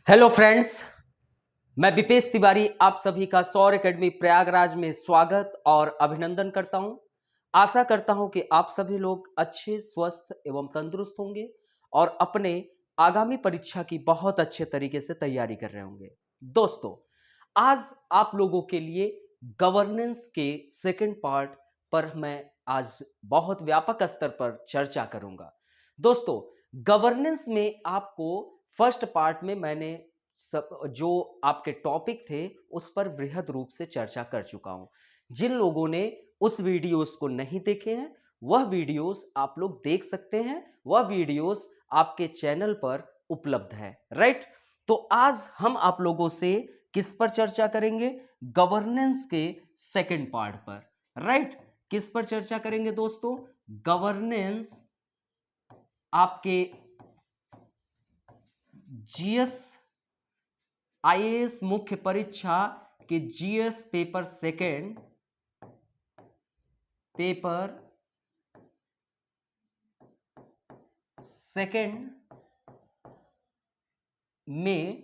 Hello friends, मैं विपेश तिवारी आप सभी का सौर एकेडमी प्रयागराज में स्वागत और अभिनंदन करता हूं। आशा करता हूं कि आप सभी लोग अच्छे, स्वस्थ एवं तंदुरुस्त होंगे और अपने आगामी परीक्षा की बहुत अच्छे तरीके से तैयारी कर रहे होंगे। दोस्तों, आज आप लोगों के लिए गवर्नेंस के सेकंड पार्ट पर मैं आज बहुत व्यापक स्तर पर चर्चा करूंगा। दोस्तों, गवर्नेंस में आपको फर्स्ट पार्ट में मैंने सब जो आपके टॉपिक थे उस पर बृहद रूप से चर्चा कर चुका हूं। जिन लोगों ने उस वीडियोस को नहीं देखे हैं वह वीडियोस आप लोग देख सकते हैं। वह वीडियोस आपके चैनल पर उपलब्ध है, राइट। तो आज हम आप लोगों से किस पर चर्चा करेंगे? गवर्नेंस के सेकंड पार्ट पर, राइट। किस पर चर्चा करेंगे दोस्तों? गवर्नेंस आपके जीएस आईएएस मुख्य परीक्षा के जीएस पेपर सेकंड में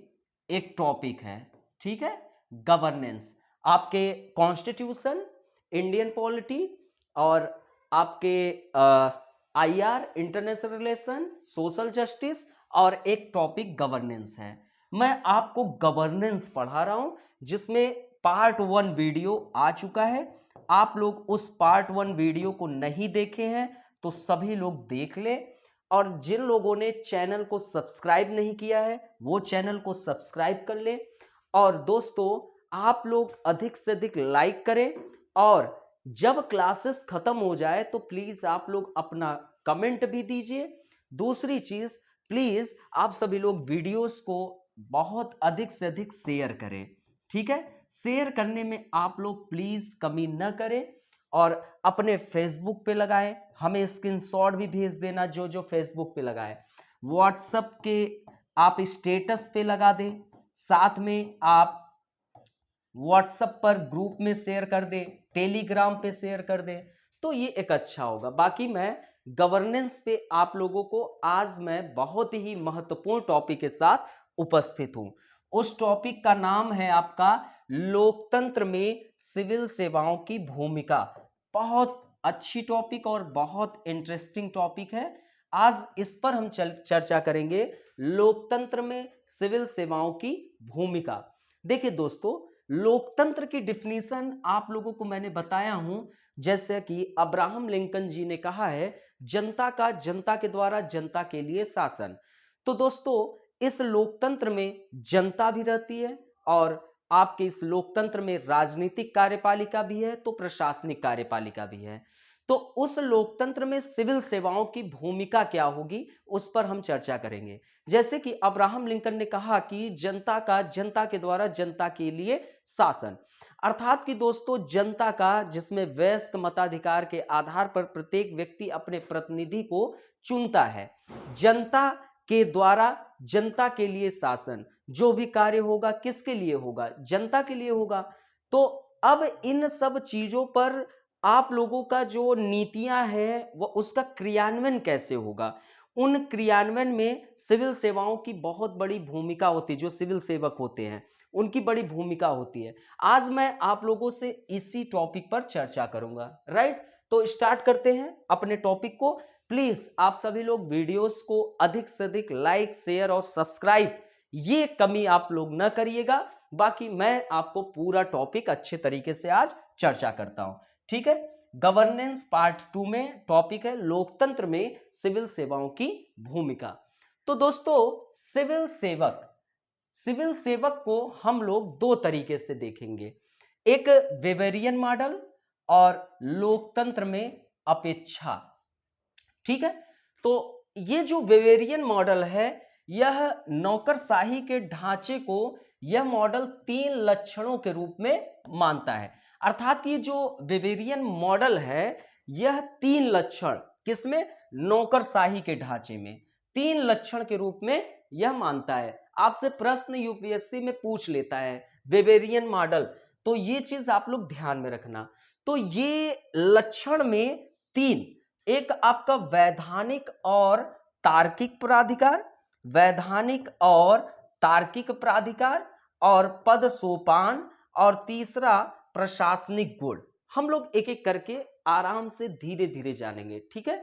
एक टॉपिक है, ठीक है। गवर्नेंस आपके कॉन्स्टिट्यूशन, इंडियन पॉलिटी और आपके IR, international relation, social justice और एक टॉपिक गवर्नेंस है। मैं आपको गवर्नेंस पढ़ा रहा हूं जिसमें पार्ट 1 वीडियो आ चुका है। आप लोग उस पार्ट 1 वीडियो को नहीं देखे हैं तो सभी लोग देख ले, और जिन लोगों ने चैनल को सब्सक्राइब नहीं किया है वो चैनल को सब्सक्राइब कर ले। और दोस्तों, आप लोग अधिक से अधिक लाइक करें, और जब क्लासेस खत्म हो जाए तो प्लीज आप लोग अपना कमेंट भी दीजिए। दूसरी चीज, प्लीज आप सभी लोग वीडियोस को बहुत अधिक से अधिक शेयर करें, ठीक है। शेयर करने में आप लोग प्लीज कमी न करें, और अपने फेसबुक पे लगाएं। हमें स्क्रीनशॉट भी भेज देना जो जो फेसबुक पे लगाए। व्हाट्सएप के आप स्टेटस पे लगा दें, साथ में आप व्हाट्सएप पर ग्रुप में शेयर कर दें, टेलीग्राम पे शेयर कर दें, तो ये एक अच्छा होगा। बाकी मैं गवर्नेंस पे आप लोगों को आज मैं बहुत ही महत्वपूर्ण टॉपिक के साथ उपस्थित हूं। उस टॉपिक का नाम है आपका लोकतंत्र में सिविल सेवाओं की भूमिका। बहुत अच्छी टॉपिक और बहुत इंटरेस्टिंग टॉपिक है। आज इस पर हम चर्चा करेंगे, लोकतंत्र में सिविल सेवाओं की भूमिका। देखिए दोस्तों, लोकतंत्र की डिफिनीशन आप लोगों को मैंने बताया हूं, जैसे कि अब्राहम लिंकन जी ने कहा है, जनता का जनता के द्वारा जनता के लिए शासन। तो दोस्तों, इस लोकतंत्र में जनता भी रहती है, और आपके इस लोकतंत्र में राजनीतिक कार्यपालिका भी है तो प्रशासनिक कार्यपालिका भी है। तो उस लोकतंत्र में सिविल सेवाओं की भूमिका क्या होगी उस पर हम चर्चा करेंगे। जैसे कि अब्राहम लिंकन ने कहा कि जनता का जनता के द्वारा जनता के लिए शासन, अर्थात कि दोस्तों जनता का, जिसमें वयस्क मताधिकार के आधार पर प्रत्येक व्यक्ति अपने प्रतिनिधि को चुनता है। जनता के द्वारा जनता के लिए शासन, जो भी कार्य होगा किसके लिए होगा? जनता के लिए होगा। तो अब इन सब चीजों पर आप लोगों का जो नीतियां हैं वो उसका क्रियान्वयन कैसे होगा, उन क्रियान्वयन में सिविल सेवाओं की बहुत बड़ी भूमिका होती है। जो सिविल सेवक होते हैं उनकी बड़ी भूमिका होती है। आज मैं आप लोगों से इसी टॉपिक पर चर्चा करूंगा, राइट। तो स्टार्ट करते हैं अपने टॉपिक को। प्लीज आप सभी लोग वीडियोस को अधिक से अधिक लाइक, शेयर और सब्सक्राइब, ये कमी आप लोग न करिएगा। बाकी मैं आपको पूरा टॉपिक अच्छे तरीके से आज चर्चा करता हूं, ठीक है। गवर्नेंस पार्ट 2 में टॉपिक है लोकतंत्र में सिविल सेवाओं की भूमिका। तो दोस्तों, सिविल सेवक को हम लोग दो तरीके से देखेंगे, एक वेवेरियन मॉडल और लोकतंत्र में अपेक्षा, ठीक है। तो ये जो वेवेरियन मॉडल है, यह नौकरशाही के ढांचे को यह मॉडल 3 लक्षणों के रूप में मानता है। अर्थात कि जो वेवेरियन मॉडल है यह 3 लक्षण, किसमें? नौकरशाही के ढांचे में 3 लक्षण के रूप में यह मानता है। आपसे प्रश्न यूपीएससी में पूछ लेता है वेवेरियन मॉडल, तो ये चीज आप लोग ध्यान में रखना। तो ये लक्षण में 3, एक आपका वैधानिक और तार्किक प्राधिकार, वैधानिक और तार्किक प्राधिकार, और पद सोपान, और तीसरा प्रशासनिक गुण। हम लोग एक एक करके आराम से धीरे धीरे जानेंगे, ठीक है।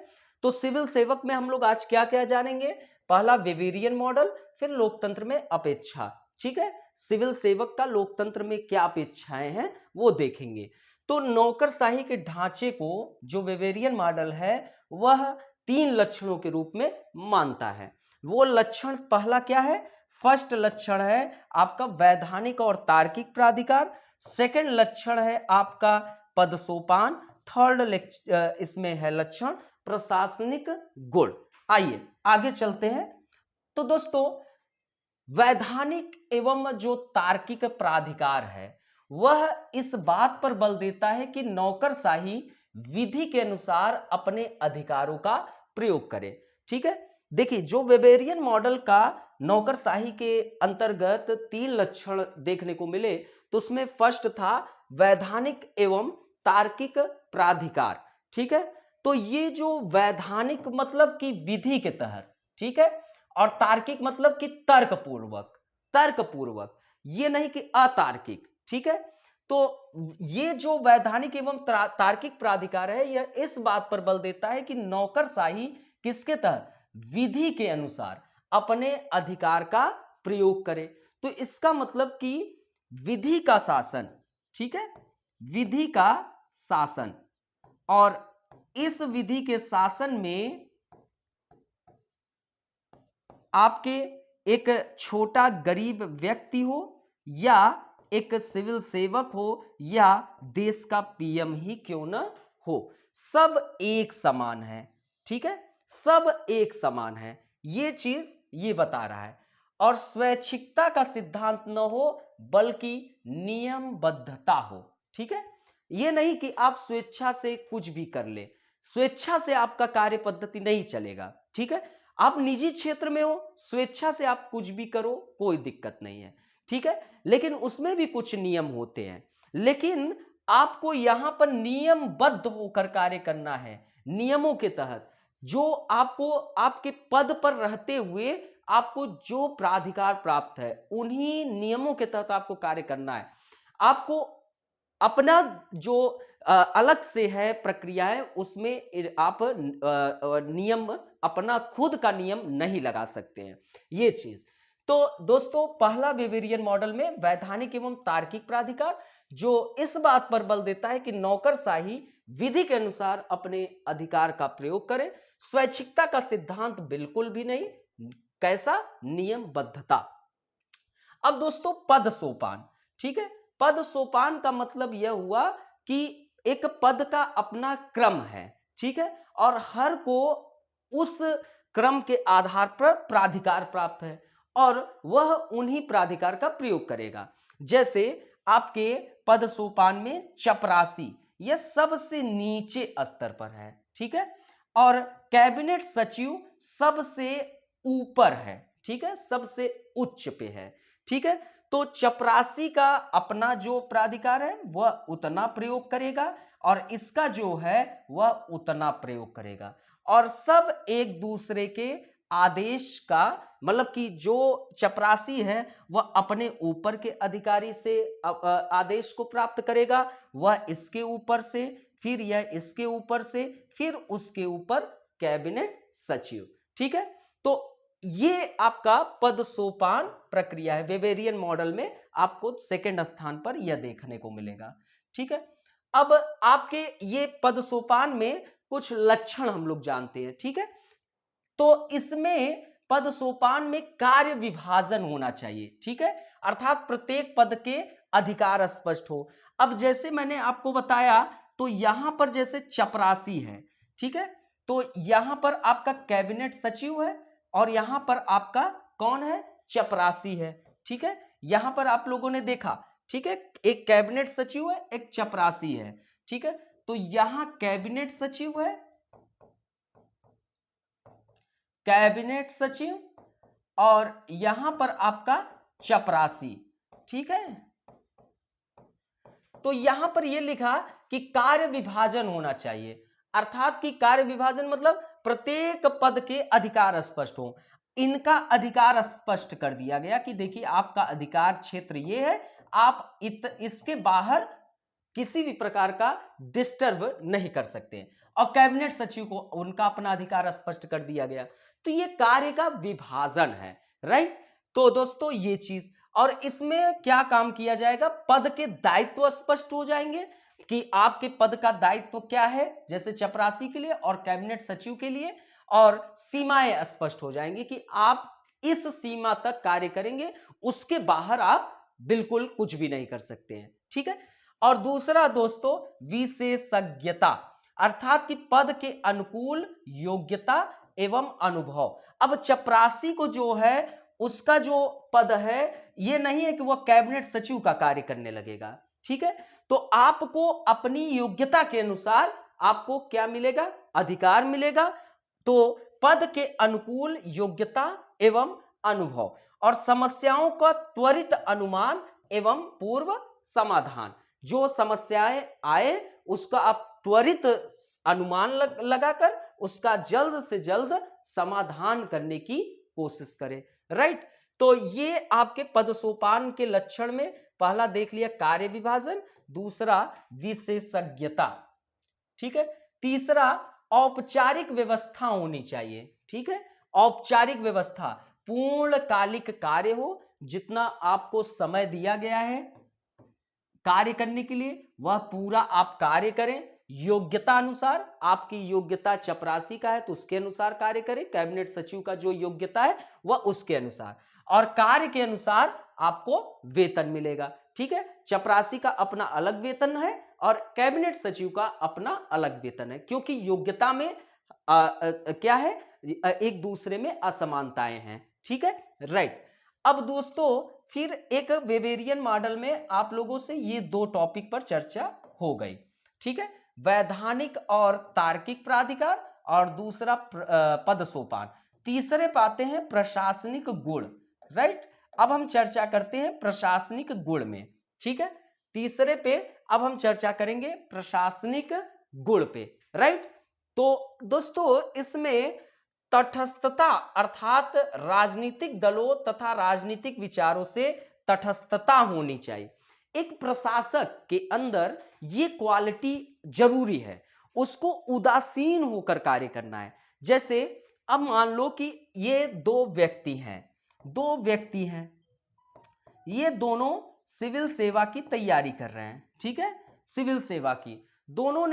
तो सिविल सेवक में हम लोग आज क्या क्या जानेंगे? पहला वेवेरियन मॉडल, फिर लोकतंत्र में अपेक्षा, ठीक है। सिविल सेवक का लोकतंत्र में क्या अपेक्षाएं हैं वो देखेंगे। तो नौकरशाही के ढांचे को जो वेवेरियन मॉडल है वह 3 लक्षणों के रूप में मानता है। वो लक्षण पहला क्या है? फर्स्ट लक्षण है आपका वैधानिक और तार्किक प्राधिकार, सेकंड लक्षण है आपका पद सोपान, थर्ड इसमें है लक्षण प्रशासनिक गुण। आइए आगे चलते हैं। तो दोस्तों वैधानिक एवं जो तार्किक प्राधिकार है वह इस बात पर बल देता है कि नौकरशाही विधि के अनुसार अपने अधिकारों का प्रयोग करे, ठीक है। देखिए जो वेबेरियन मॉडल का नौकरशाही के अंतर्गत 3 लक्षण देखने को मिले, तो उसमें फर्स्ट था वैधानिक एवं तार्किक प्राधिकार, ठीक है। तो ये जो वैधानिक मतलब कि विधि के तहत, ठीक है, और तार्किक मतलब कि तर्कपूर्वक, तर्कपूर्वक, ये नहीं कि अतार्किक, ठीक है। तो ये जो वैधानिक एवं तार्किक प्राधिकार है यह इस बात पर बल देता है कि नौकरशाही किसके तहत? विधि के अनुसार अपने अधिकार का प्रयोग करे। तो इसका मतलब कि विधि का शासन, ठीक है, विधि का शासन, और इस विधि के शासन में आपके एक छोटा गरीब व्यक्ति हो या एक सिविल सेवक हो या देश का पीएम ही क्यों न हो, सब एक समान है, ठीक है, सब एक समान है। ये चीज ये बता रहा है। और स्वैच्छिकता का सिद्धांत न हो बल्कि नियमबद्धता हो, ठीक है। ये नहीं कि आप स्वेच्छा से कुछ भी कर ले, स्वेच्छा से आपका कार्य पद्धति नहीं चलेगा, ठीक है। आप निजी क्षेत्र में हो, स्वेच्छा से आप कुछ भी करो, कोई दिक्कत नहीं है, ठीक है। लेकिन उसमें भी कुछ नियम होते हैं, लेकिन आपको यहां पर नियमबद्ध होकर कार्य करना है, नियमों के तहत। जो आपको आपके पद पर रहते हुए आपको जो प्राधिकार प्राप्त है उन्हीं नियमों के तहत आपको कार्य करना है। आपको अपना जो अलग से है प्रक्रियाएं, उसमें आप नियम अपना खुद का नियम नहीं लगा सकते हैं, ये चीज। तो दोस्तों पहला वेवेरियन मॉडल में वैधानिक एवं तार्किक प्राधिकार जो इस बात पर बल देता है कि नौकरशाही विधि के अनुसार अपने अधिकार का प्रयोग करे, स्वैच्छिकता का सिद्धांत बिल्कुल भी नहीं, कैसा? नियमबद्धता। अब दोस्तों पद सोपान, ठीक है। पद सोपान का मतलब यह हुआ कि एक पद का अपना क्रम है, ठीक है, और हर को उस क्रम के आधार पर प्राधिकार प्राप्त है और वह उन्हीं प्राधिकार का प्रयोग करेगा। जैसे आपके पद सोपान में चपरासी यह सबसे नीचे स्तर पर है, ठीक है, और कैबिनेट सचिव सबसे ऊपर है, ठीक है, सबसे उच्च पे है, ठीक है। तो चपरासी का अपना जो प्राधिकार है वह उतना प्रयोग करेगा और इसका जो है वह उतना प्रयोग करेगा, और सब एक दूसरे के आदेश का, मतलब कि जो चपरासी है वह अपने ऊपर के अधिकारी से आदेश को प्राप्त करेगा, वह इसके ऊपर से, फिर यह इसके ऊपर से, फिर उसके ऊपर कैबिनेट सचिव, ठीक है। तो ये आपका पद सोपान प्रक्रिया है। वेवेरियन मॉडल में आपको सेकंड स्थान पर यह देखने को मिलेगा, ठीक है। अब आपके ये पद सोपान में कुछ लक्षण हम लोग जानते हैं, ठीक है। तो इसमें पद सोपान में कार्य विभाजन होना चाहिए, ठीक है, अर्थात प्रत्येक पद के अधिकार स्पष्ट हो। अब जैसे मैंने आपको बताया, तो यहां पर जैसे चपरासी है, ठीक है, तो यहां पर आपका कैबिनेट सचिव है और यहां पर आपका कौन है? चपरासी है, ठीक है। यहां पर आप लोगों ने देखा, ठीक है, एक कैबिनेट सचिव है, एक चपरासी है, ठीक है। तो यहां कैबिनेट सचिव है, कैबिनेट सचिव, और यहां पर आपका चपरासी, ठीक है। तो यहां पर यह लिखा कि कार्य विभाजन होना चाहिए, अर्थात कि कार्य विभाजन मतलब प्रत्येक पद के अधिकार स्पष्ट हो। इनका अधिकार स्पष्ट कर दिया गया कि देखिए आपका अधिकार क्षेत्र ये है, आप इसके बाहर किसी भी प्रकार का डिस्टर्ब नहीं कर सकते हैं। और कैबिनेट सचिव को उनका अपना अधिकार स्पष्ट कर दिया गया। तो ये कार्य का विभाजन है, राइट। तो दोस्तों ये चीज, और इसमें क्या काम किया जाएगा, पद के दायित्व स्पष्ट हो जाएंगे कि आपके पद का दायित्व क्या है, जैसे चपरासी के लिए और कैबिनेट सचिव के लिए, और सीमाएं स्पष्ट हो जाएंगी कि आप इस सीमा तक कार्य करेंगे, उसके बाहर आप बिल्कुल कुछ भी नहीं कर सकते हैं, ठीक है। और दूसरा दोस्तों विशेषज्ञता, अर्थात कि पद के अनुकूल योग्यता एवं अनुभव। अब चपरासी को जो है उसका जो पद है ये नहीं है कि वह कैबिनेट सचिव का कार्य करने लगेगा, ठीक है। तो आपको अपनी योग्यता के अनुसार आपको क्या मिलेगा, अधिकार मिलेगा। तो पद के अनुकूल योग्यता एवं अनुभव, और समस्याओं का त्वरित अनुमान एवं पूर्व समाधान। जो समस्याएं आए उसका आप त्वरित अनुमान लगाकर उसका जल्द से जल्द समाधान करने की कोशिश करें, राइट। तो ये आपके पद सोपान के लक्षण में पहला देख लिया कार्य विभाजन, दूसरा विशेषज्ञता, ठीक है। तीसरा औपचारिक व्यवस्था होनी चाहिए, ठीक है। औपचारिक व्यवस्था, पूर्णकालिक कार्य हो, जितना आपको समय दिया गया है कार्य करने के लिए वह पूरा आप कार्य करें, योग्यता अनुसार। आपकी योग्यता चपरासी का है तो उसके अनुसार कार्य करें, कैबिनेट सचिव का जो योग्यता है वह उसके अनुसार, और कार्य के अनुसार आपको वेतन मिलेगा, ठीक है। चपरासी का अपना अलग वेतन है और कैबिनेट सचिव का अपना अलग वेतन है, क्योंकि योग्यता में क्या है, एक दूसरे में असमानताएं हैं, ठीक है, राइट। अब दोस्तों फिर एक वेवेरियन मॉडल में आप लोगों से ये दो टॉपिक पर चर्चा हो गई, ठीक है। वैधानिक और तार्किक प्राधिकार, और दूसरा पद सोपान। तीसरे पाते हैं प्रशासनिक गुण, राइट। अब हम चर्चा करते हैं प्रशासनिक गुण में, ठीक है। तीसरे पे अब हम चर्चा करेंगे प्रशासनिक गुण पे, राइट। तो दोस्तों इसमें तटस्थता, अर्थात राजनीतिक दलों तथा राजनीतिक विचारों से तटस्थता होनी चाहिए। एक प्रशासक के अंदर ये क्वालिटी जरूरी है, उसको उदासीन होकर कार्य करना है। जैसे अब मान लो कि ये दो व्यक्ति हैं, ये दोनों सिविल सेवा की तैयारी कर रहे हैं, ठीक है। सिविल सेवा की दोनों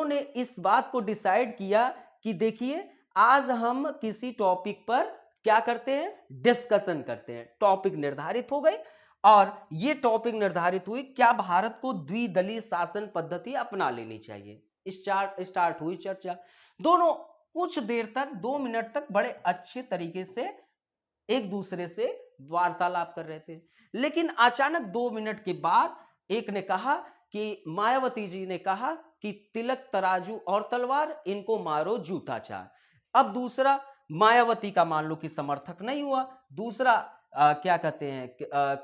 ने इस बात को डिसाइड किया कि देखिए आज हम किसी टॉपिक पर क्या करते हैं, डिस्कशन करते हैं। टॉपिक निर्धारित हो गई, और ये टॉपिक निर्धारित हुई, क्या भारत को द्विदलीय शासन पद्धति अपना लेनी चाहिए। स्टार्ट हुई चर्चा। दोनों कुछ देर तक, 2 मिनट तक बड़े अच्छे तरीके से एक दूसरे से वार्तालाप कर रहे थे, लेकिन अचानक 2 मिनट के बाद एक ने कहा कि मायावती जी ने कहा कि तिलक तराजू और तलवार, इनको मारो जूता चार। अब दूसरा मायावती का मान लो कि समर्थक नहीं हुआ, दूसरा क्या कहते हैं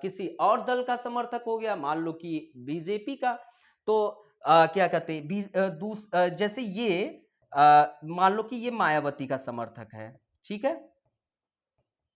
किसी और दल का समर्थक हो गया, मान लो कि बीजेपी का। तो क्या कहते हैं जैसे ये मान लो कि ये मायावती का समर्थक है, ठीक है,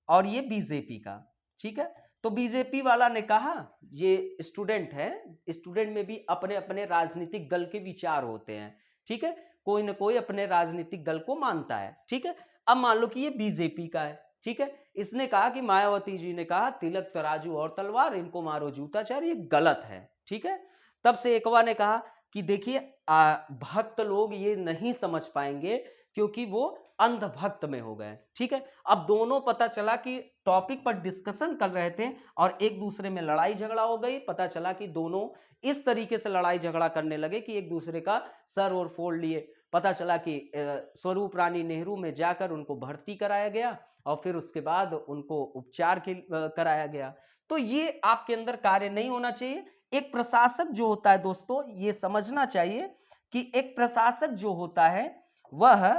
और ये बीजेपी का, ठीक है। तो बीजेपी वाला ने कहा ये स्टूडेंट है, स्टूडेंट में भी अपने अपने राजनीतिक दल के विचार होते हैं, ठीक है, कोई ना कोई अपने राजनीतिक दल को मानता है, ठीक है। अब मान लो कि ये बीजेपी का है, ठीक है। इसने कहा कि मायावती जी ने कहा तिलक तराजू और तलवार, इनको मारो जूताचार, ये गलत है, ठीक है। तब से एकवा ने कहा कि देखिए भक्त लोग ये नहीं समझ पाएंगे क्योंकि वो अंधभक्त में हो गए, ठीक है। अब दोनों पता चला कि टॉपिक पर डिस्कशन कर रहे थे और एक दूसरे में लड़ाई झगड़ा हो गई। पता चला कि दोनों इस तरीके से लड़ाई झगड़ा करने लगे कि एक दूसरे का सर और फोड़ लिए। पता चला कि स्वरूप रानी नेहरू में जाकर उनको भर्ती कराया गया और फिर उसके बाद उनको उपचार कराया गया। तो ये आपके अंदर कार्य नहीं होना चाहिए। एक प्रशासक जो होता है दोस्तों, ये समझना चाहिए कि एक प्रशासक जो होता है वह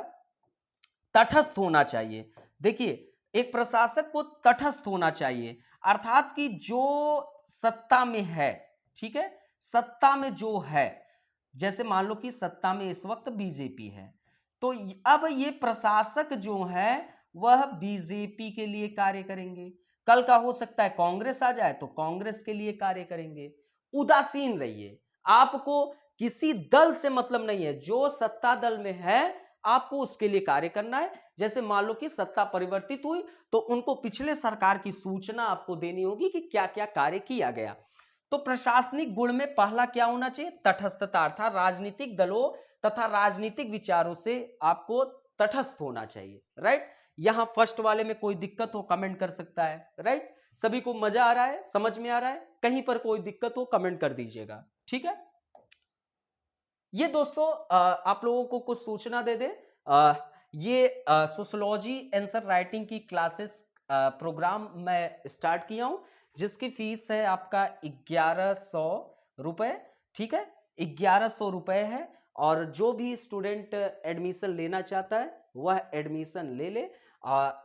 तटस्थ होना चाहिए। देखिए एक प्रशासक को तटस्थ होना चाहिए, अर्थात कि जो सत्ता में है, ठीक है, सत्ता में जो है, जैसे मान लो कि सत्ता में इस वक्त बीजेपी है, तो अब ये प्रशासक जो है वह बीजेपी के लिए कार्य करेंगे। कल का हो सकता है कांग्रेस आ जाए तो कांग्रेस के लिए कार्य करेंगे। उदासीन रहिए, आपको किसी दल से मतलब नहीं है, जो सत्ता दल में है आपको उसके लिए कार्य करना है। जैसे मान लो कि सत्ता परिवर्तित हुई तो उनको पिछले सरकार की सूचना आपको देनी होगी कि क्या क्या कार्य किया गया। तो प्रशासनिक गुण में पहला क्या होना चाहिए? तटस्थता, अर्थात राजनीतिक दलों तथा राजनीतिक विचारों से आपको तटस्थ होना चाहिए। राइट, यहां फर्स्ट वाले में कोई दिक्कत हो कमेंट कर सकता है। राइट, सभी को मजा आ रहा है, समझ में आ रहा है? कहीं पर कोई दिक्कत हो कमेंट कर दीजिएगा, ठीक है। ये दोस्तों आप लोगों को कुछ सूचना दे दे, ये सोशियोलॉजी आंसर राइटिंग की क्लासेस प्रोग्राम मैं स्टार्ट किया हूं, जिसकी फीस है आपका 1100 रुपए, ठीक है, 1100 रुपए है। और जो भी स्टूडेंट एडमिशन लेना चाहता है वह एडमिशन ले ले।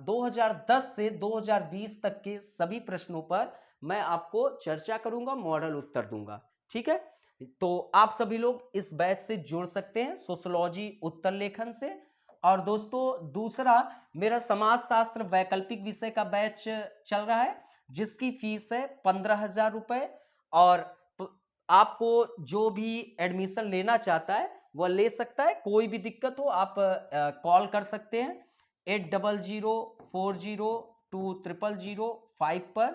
2010 से 2020 तक के सभी प्रश्नों पर मैं आपको चर्चा करूंगा, मॉडल उत्तर दूंगा, ठीक है। तो आप सभी लोग इस बैच से जुड़ सकते हैं, सोशियोलॉजी उत्तर लेखन से। और दोस्तों दूसरा, मेरा समाजशास्त्र वैकल्पिक विषय का बैच चल रहा है, जिसकी फीस है 15,000 रुपए। और आपको जो भी एडमिशन लेना चाहता है वह ले सकता है, कोई भी दिक्कत हो आप कॉल कर सकते हैं 8004020005 पर,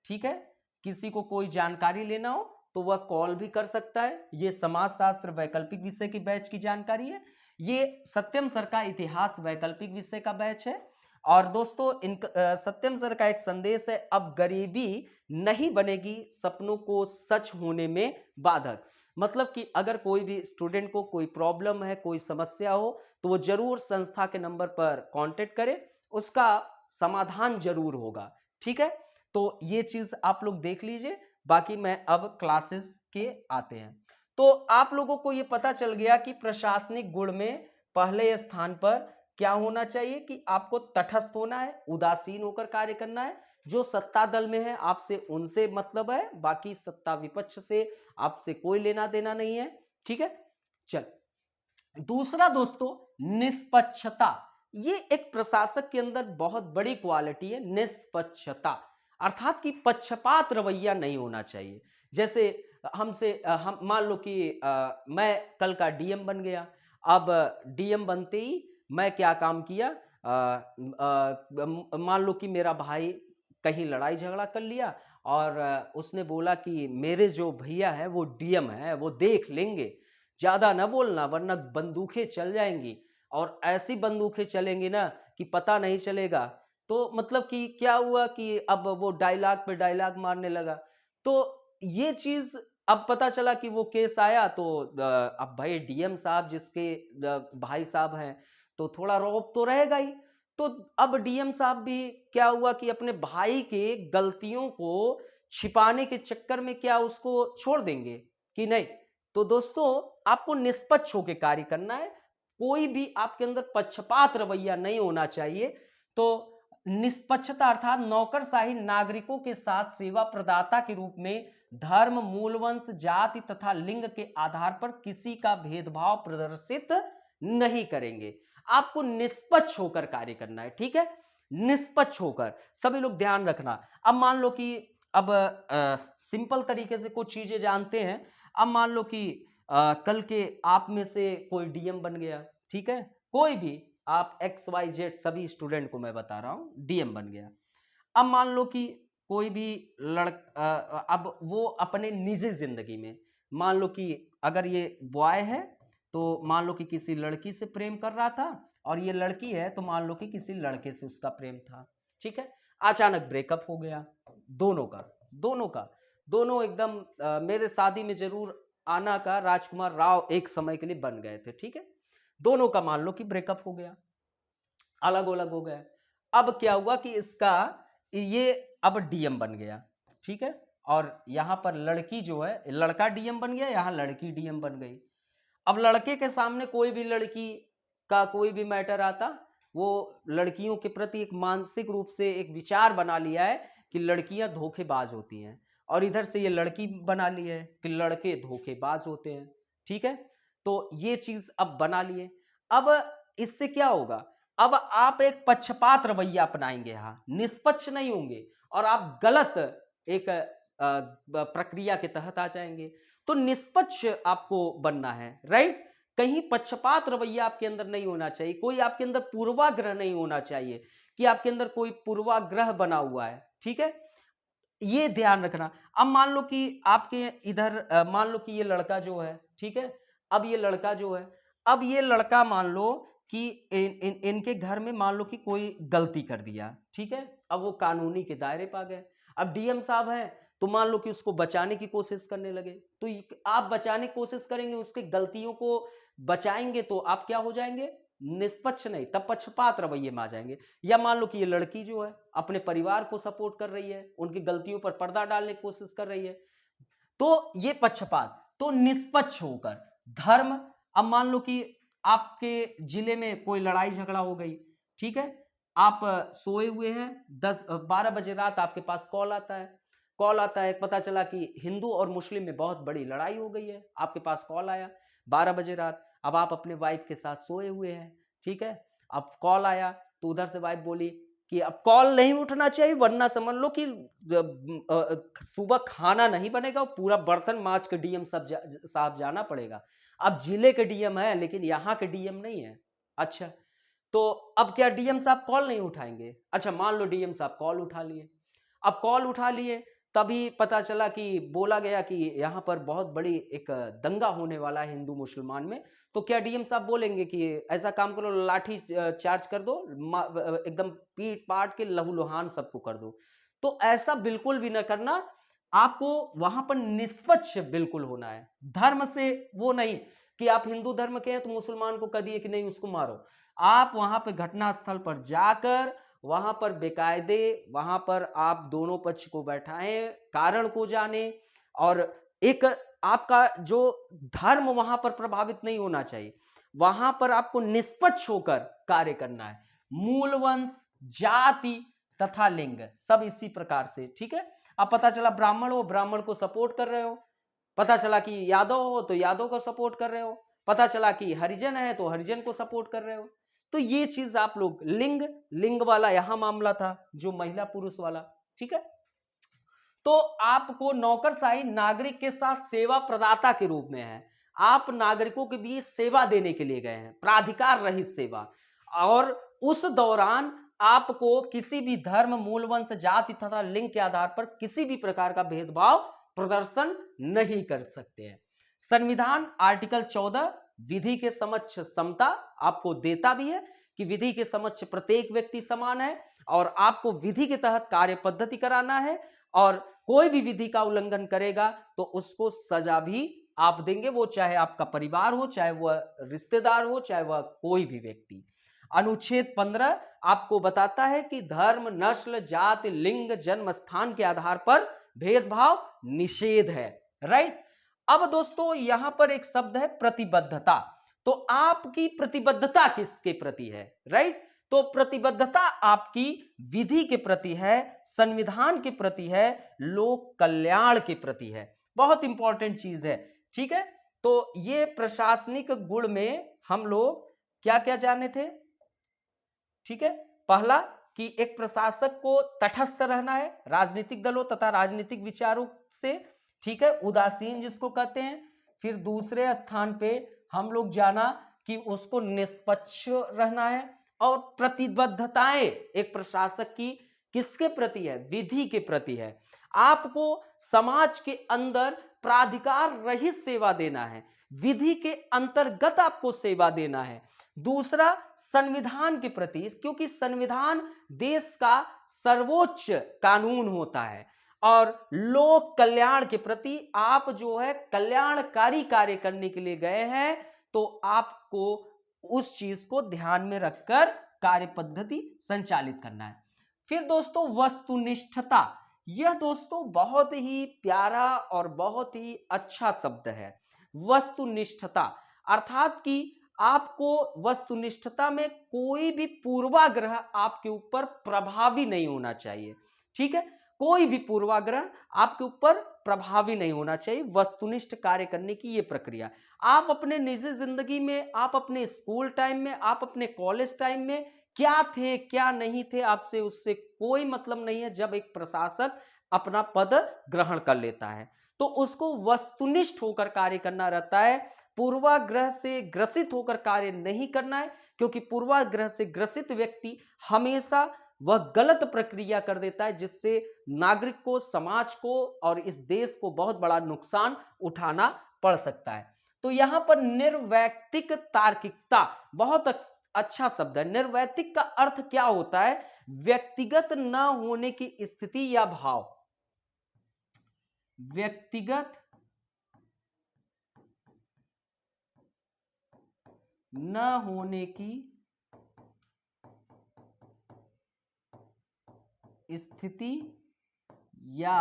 ठीक है। किसी को कोई जानकारी लेना हो तो वह कॉल भी कर सकता है। ये समाजशास्त्र वैकल्पिक विषय की बैच की जानकारी है। ये सत्यम सर का इतिहास वैकल्पिक विषय का बैच है। और दोस्तों सत्यम सर का एक संदेश है, अब गरीबी नहीं बनेगी सपनों को सच होने में बाधक। मतलब कि अगर कोई भी स्टूडेंट को कोई प्रॉब्लम है, कोई समस्या हो, तो वो जरूर संस्था के नंबर पर कांटेक्ट करे, उसका समाधान जरूर होगा, ठीक है। तो ये चीज आप लोग देख लीजिए। बाकी मैं अब क्लासेस के आते हैं। तो आप लोगों को ये पता चल गया कि प्रशासनिक गुण में पहले स्थान पर क्या होना चाहिए कि आपको तटस्थ होना है, उदासीन होकर कार्य करना है। जो सत्ता दल में है आपसे उनसे मतलब है, बाकी सत्ता विपक्ष से आपसे कोई लेना देना नहीं है, ठीक है। चल, दूसरा दोस्तों, निष्पक्षता। ये एक प्रशासक के अंदर बहुत बड़ी क्वालिटी है, निष्पक्षता, अर्थात कि पक्षपात रवैया नहीं होना चाहिए। जैसे हमसे हम मान लो कि मैं कल का डीएम बन गया। अब डीएम बनते ही मैं क्या काम किया, मान लो कि मेरा भाई कहीं लड़ाई झगड़ा कर लिया और उसने बोला कि मेरे जो भैया है वो डीएम है, वो देख लेंगे, ज्यादा ना बोलना वरना बंदूकें चल जाएंगी। और ऐसी बंदूकें चलेंगी ना कि पता नहीं चलेगा। तो मतलब कि क्या हुआ कि अब वो डायलॉग पे डायलॉग मारने लगा। तो ये चीज अब पता चला कि वो केस आया तो अब भाई डीएम साहब जिसके भाई साहब हैं तो थोड़ा रौब तो रहेगा ही। तो अब डीएम साहब भी क्या हुआ कि अपने भाई के गलतियों को छिपाने के चक्कर में क्या उसको छोड़ देंगे कि नहीं। तो दोस्तों आपको निष्पक्ष होकर कार्य करना है, कोई भी आपके अंदर पक्षपात रवैया नहीं होना चाहिए। तो निष्पक्षता अर्थात नौकरशाही नागरिकों के साथ सेवा प्रदाता के रूप में धर्म, मूलवंश, जाति तथा लिंग के आधार पर किसी का भेदभाव प्रदर्शित नहीं करेंगे। आपको निष्पक्ष होकर कार्य करना है, ठीक है, निष्पक्ष होकर। सभी लोग ध्यान रखना। अब मान लो कि अब सिंपल तरीके से कुछ चीजें जानते हैं। अब मान लो कि कल के आप में से कोई डीएम बन गया, ठीक है, कोई भी आप XYZ सभी स्टूडेंट को मैं बता रहा हूं डीएम बन गया। अब मान लो कि कोई भी अब वो अपने निजी जिंदगी में मान लो कि अगर ये बॉय है तो मान लो कि किसी लड़की से प्रेम कर रहा था, और ये लड़की है तो मान लो कि किसी लड़के से उसका प्रेम था, ठीक है। अचानक ब्रेकअप हो गया दोनों का दोनों एकदम मेरे शादी में जरूर आना का राजकुमार राव एक समय के लिए बन गए थे, ठीक है। दोनों का मान लो कि ब्रेकअप हो गया, अलग अलग हो गए। अब क्या हुआ कि इसका ये अब डीएम बन गया, ठीक है। और यहां पर लड़की जो है, लड़का डीएम बन गया, यहां लड़की डीएम बन गई। अब लड़के के सामने कोई भी लड़की का कोई भी मैटर आता, वो लड़कियों के प्रति एक मानसिक रूप से एक विचार बना लिया है कि लड़कियां धोखेबाज होती हैं, और इधर से ये लड़की बना ली है कि लड़के धोखेबाज होते हैं, ठीक है। तो ये चीज अब बना लिए। अब इससे क्या होगा, अब आप एक पक्षपात रवैया अपनाएंगे, यहाँ निष्पक्ष नहीं होंगे और आप गलत एक प्रक्रिया के तहत आ जाएंगे। तो निष्पक्ष आपको बनना है, राइट। कहीं पक्षपात रवैया आपके अंदर नहीं होना चाहिए, कोई आपके अंदर पूर्वाग्रह नहीं होना चाहिए कि आपके अंदर कोई पूर्वाग्रह बना हुआ है, ठीक है। ये ध्यान रखना। अब मान लो कि आपके इधर मान लो कि ये लड़का जो है, ठीक है, अब ये लड़का जो है, अब ये लड़का मान लो कि इनके घर में मान लो कि कोई गलती कर दिया, ठीक है, अब वो कानूनी के दायरे पा गए। अब डीएम साहब हैं तो मान लो कि उसको बचाने की कोशिश करने लगे, तो आप बचाने की कोशिश करेंगे, उसके गलतियों को बचाएंगे, तो आप क्या हो जाएंगे, निष्पक्ष नहीं, तब पक्षपात रवैये में आ जाएंगे। या मान लो कि ये लड़की जो है अपने परिवार को सपोर्ट कर रही है, उनकी गलतियों पर पर्दा डालने की कोशिश कर रही है, तो ये पक्षपात। तो निष्पक्ष होकर धर्म, अब मान लो कि आपके जिले में कोई लड़ाई झगड़ा हो गई, ठीक है, आप सोए हुए हैं, 10-12 बजे रात आपके पास कॉल आता है, पता चला कि हिंदू और मुस्लिम में बहुत बड़ी लड़ाई हो गई है, आपके पास कॉल आया 12 बजे रात। अब आप अपने वाइफ के साथ सोए हुए हैं, ठीक है, अब कॉल आया तो उधर से वाइफ बोली कि अब कॉल नहीं उठना चाहिए वरना समझ लो कि सुबह खाना नहीं बनेगा, पूरा बर्तन मांज के डीएम साहब जाना पड़ेगा। अब जिले के डीएम है लेकिन यहाँ के डीएम नहीं है। अच्छा, तो अब क्या डीएम साहब कॉल नहीं उठाएंगे? अच्छा, मान लो डीएम साहब कॉल उठा लिए। अब कॉल उठा लिए, तभी पता चला कि बोला गया कि यहाँ पर बहुत बड़ी एक दंगा होने वाला है हिंदू मुसलमान में, तो क्या डीएम साहब बोलेंगे कि ऐसा काम करो, लाठी चार्ज कर दो, एकदम पीट पाट के लहूलुहान सबको कर दो? तो ऐसा बिल्कुल भी न करना, आपको वहां पर निष्पक्ष बिल्कुल होना है। धर्म से वो नहीं कि आप हिंदू धर्म के हैं तो मुसलमान को कह दिए कि नहीं उसको मारो। आप वहां पर घटना स्थल पर जाकर वहां पर बेकायदे, वहां पर आप दोनों पक्ष को बैठाएं, कारण को जाने, और एक आपका जो धर्म वहां पर प्रभावित नहीं होना चाहिए, वहां पर आपको निष्पक्ष होकर कार्य करना है। मूल वंश, जाति तथा लिंग सब इसी प्रकार से, ठीक है। अब पता चला ब्राह्मण हो, ब्राह्मण को सपोर्ट कर रहे हो, पता चला कि यादव हो तो यादव को सपोर्ट कर रहे हो, पता चला कि हरिजन है तो हरिजन को सपोर्ट कर रहे हो। तो ये चीज आप लोग, लिंग, लिंग वाला यहां मामला था जो महिला पुरुष वाला, ठीक है। तो आपको नौकरशाही नागरिक के साथ सेवा प्रदाता के रूप में है, आप नागरिकों के बीच सेवा देने के लिए गए हैं, प्राधिकार रहित सेवा, और उस दौरान आपको किसी भी धर्म, मूल वंश, जाति तथा लिंग के आधार पर किसी भी प्रकार का भेदभाव प्रदर्शन नहीं कर सकते हैं। संविधान आर्टिकल 14 विधि के समक्ष समता आपको देता भी है कि विधि के समक्ष प्रत्येक व्यक्ति समान है और आपको विधि के तहत कार्य पद्धति कराना है, और कोई भी विधि का उल्लंघन करेगा तो उसको सजा भी आप देंगे, वो चाहे आपका परिवार हो, चाहे वह रिश्तेदार हो, चाहे वह कोई भी व्यक्ति। अनुच्छेद 15 आपको बताता है कि धर्म, नस्ल, जाति, लिंग, जन्म स्थान के आधार पर भेदभाव निषेध है, राइट। अब दोस्तों यहां पर एक शब्द है प्रतिबद्धता, तो आपकी प्रतिबद्धता किसके प्रति है, राइट। तो प्रतिबद्धता आपकी विधि के प्रति है, संविधान के प्रति है, लोक कल्याण के प्रति है। बहुत इंपॉर्टेंट चीज है, ठीक है। तो ये प्रशासनिक गुण में हम लोग क्या क्या जाने थे, ठीक है। पहला कि एक प्रशासक को तटस्थ रहना है राजनीतिक दलों तथा राजनीतिक विचारों से, ठीक है, उदासीन जिसको कहते हैं। फिर दूसरे स्थान पे हम लोग जाना कि उसको निष्पक्ष रहना है, और प्रतिबद्धताएं एक प्रशासक की किसके प्रति है, विधि के प्रति है। आपको समाज के अंदर प्राधिकार रहित सेवा देना है, विधि के अंतर्गत आपको सेवा देना है। दूसरा संविधान के प्रति, क्योंकि संविधान देश का सर्वोच्च कानून होता है, और लोक कल्याण के प्रति आप जो है कल्याणकारी कार्य करने के लिए गए हैं, तो आपको उस चीज को ध्यान में रखकर कार्य पद्धति संचालित करना है। फिर दोस्तों वस्तुनिष्ठता, यह दोस्तों बहुत ही प्यारा और बहुत ही अच्छा शब्द है। वस्तुनिष्ठता अर्थात कि आपको वस्तुनिष्ठता में कोई भी पूर्वाग्रह आपके ऊपर प्रभावी नहीं होना चाहिए, ठीक है। कोई भी पूर्वाग्रह आपके ऊपर प्रभावी नहीं होना चाहिए। वस्तुनिष्ठ कार्य करने की यह प्रक्रिया आप अपने निजी जिंदगी में, आप अपने स्कूल टाइम में, आप अपने कॉलेज टाइम में क्या थे क्या नहीं थे आपसे उससे कोई मतलब नहीं है। जब एक प्रशासक अपना पद ग्रहण कर लेता है तो उसको वस्तुनिष्ठ होकर कार्य करना रहता है, पूर्वाग्रह से ग्रसित होकर कार्य नहीं करना है, क्योंकि पूर्वाग्रह से ग्रसित व्यक्ति हमेशा वह गलत प्रक्रिया कर देता है जिससे नागरिक को, समाज को और इस देश को बहुत बड़ा नुकसान उठाना पड़ सकता है। तो यहां पर निर्वैयक्तिक तार्किकता बहुत अच्छा शब्द है। निर्वैयक्तिक का अर्थ क्या होता है? व्यक्तिगत न होने की स्थिति या भाव। व्यक्तिगत न होने की स्थिति या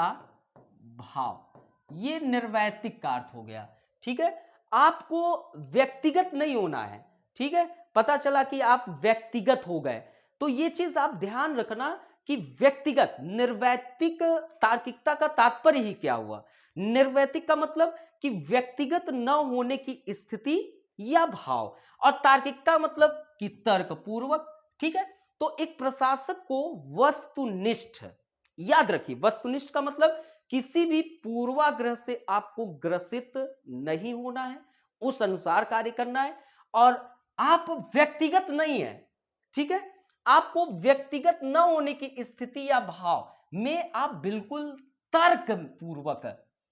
भाव, ये निर्वैयक्तिक का अर्थ हो गया। ठीक है, आपको व्यक्तिगत नहीं होना है। ठीक है, पता चला कि आप व्यक्तिगत हो गए, तो ये चीज आप ध्यान रखना कि व्यक्तिगत, निर्वैयक्तिक तार्किकता का तात्पर्य ही क्या हुआ। निर्वैयक्तिक का मतलब कि व्यक्तिगत न होने की स्थिति या भाव, और तार्किकता मतलब कि तर्कपूर्वक। ठीक है, तो एक प्रशासक को वस्तुनिष्ठ, याद रखिए वस्तुनिष्ठ का मतलब किसी भी पूर्वाग्रह से आपको ग्रसित नहीं होना है, उस अनुसार कार्य करना है, और आप व्यक्तिगत नहीं है। ठीक है, आपको व्यक्तिगत न होने की स्थिति या भाव में आप बिल्कुल तर्क पूर्वक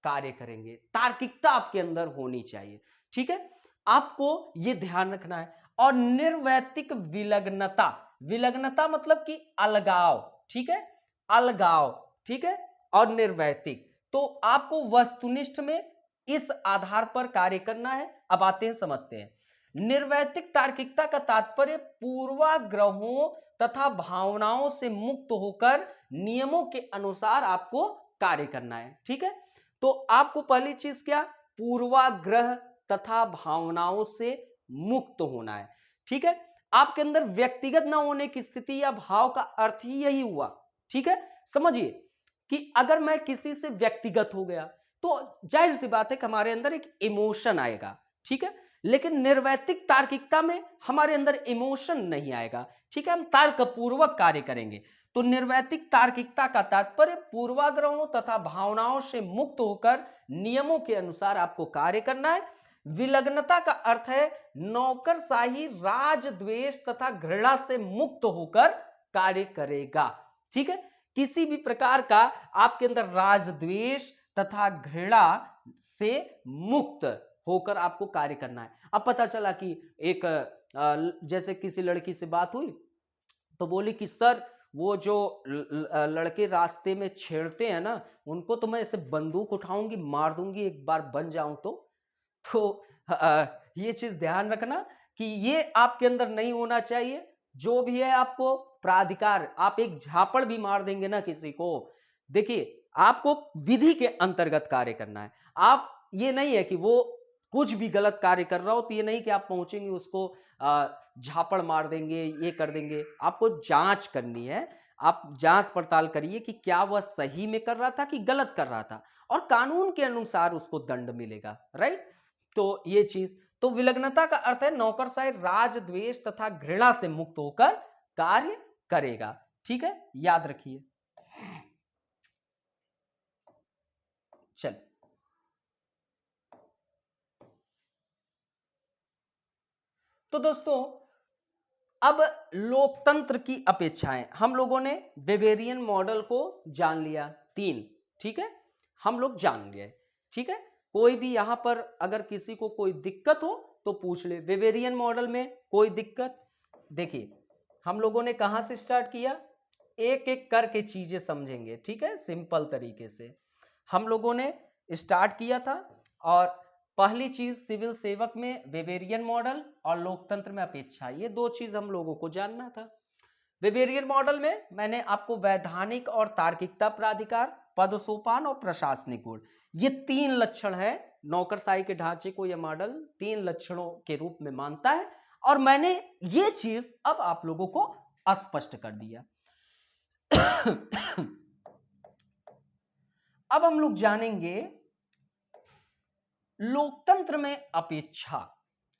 कार्य करेंगे, तार्किकता आपके अंदर होनी चाहिए। ठीक है, आपको यह ध्यान रखना है। और निर्वैयक्तिक विलग्नता, विलग्नता मतलब कि अलगाव। ठीक है, अलगाव। ठीक है, और निर्वैयक्तिक, तो आपको वस्तुनिष्ठ में इस आधार पर कार्य करना है। अब आते हैं, समझते हैं। निर्वैयक्तिक तार्किकता का तात्पर्य पूर्वाग्रहों तथा भावनाओं से मुक्त होकर नियमों के अनुसार आपको कार्य करना है। ठीक है, तो आपको पहली चीज क्या? पूर्वाग्रह तथा भावनाओं से मुक्त होना है। ठीक है, आपके अंदर व्यक्तिगत न होने की स्थिति या भाव का अर्थ ही यही हुआ। ठीक है, समझिए कि अगर मैं किसी से व्यक्तिगत हो गया तो जाहिर सी बात है कि हमारे अंदर एक इमोशन आएगा। ठीक है, लेकिन निर्वैयक्तिक तार्किकता में हमारे अंदर इमोशन नहीं आएगा। ठीक है, हम तर्कपूर्वक कार्य करेंगे। तो निर्वैयक्तिक तार्किकता का तात्पर्य पूर्वाग्रहों तथा भावनाओं से मुक्त होकर नियमों के अनुसार आपको कार्य करना है। विलग्नता का अर्थ है नौकरशाही, राजद्वेष तथा घृणा से मुक्त होकर कार्य करेगा। ठीक है, किसी भी प्रकार का आपके अंदर राजद्वेष तथा घृणा से मुक्त होकर आपको कार्य करना है। अब पता चला कि एक जैसे किसी लड़की से बात हुई तो बोली कि सर वो जो लड़के रास्ते में छेड़ते हैं ना, उनको तो मैं ऐसे बंदूक उठाऊंगी, मार दूंगी एक बार बन जाऊं तो ये चीज ध्यान रखना कि ये आपके अंदर नहीं होना चाहिए। जो भी है आपको प्राधिकार, आप एक झापड़ भी मार देंगे ना किसी को, देखिए आपको विधि के अंतर्गत कार्य करना है। आप, ये नहीं है कि वो कुछ भी गलत कार्य कर रहा हो तो ये नहीं कि आप पहुंचेंगे उसको झापड़ मार देंगे, ये कर देंगे। आपको जांच करनी है, आप जांच पड़ताल करिए कि क्या वह सही में कर रहा था कि गलत कर रहा था, और कानून के अनुसार उसको दंड मिलेगा। राइट, तो ये चीज, तो विलग्नता का अर्थ है नौकरशाही, राजद्वेष तथा घृणा से मुक्त होकर कार्य करेगा। ठीक है, याद रखिए। चल, तो दोस्तों अब लोकतंत्र की अपेक्षाएं, हम लोगों ने वेवेरियन मॉडल को जान लिया, तीन। ठीक है, हम लोग जान लिए। ठीक है, कोई भी यहां पर अगर किसी को कोई दिक्कत हो तो पूछ ले। वेवेरियन मॉडल में कोई दिक्कत? देखिए हम लोगों ने कहां से स्टार्ट किया, एक एक करके चीजें समझेंगे। ठीक है, सिंपल तरीके से हम लोगों ने स्टार्ट किया था। और पहली चीज, सिविल सेवक में वेवेरियन मॉडल और लोकतंत्र में अपेक्षा, ये दो चीज हम लोगों को जानना था। वेवेरियन मॉडल में मैंने आपको वैधानिक और तार्किकता प्राधिकार, पद सोपान और प्रशासनिक गुण, ये तीन लक्षण है। नौकरशाही के ढांचे को यह मॉडल तीन लक्षणों के रूप में मानता है, और मैंने ये चीज अब आप लोगों को स्पष्ट कर दिया। अब हम लोग जानेंगे लोकतंत्र में अपेक्षा।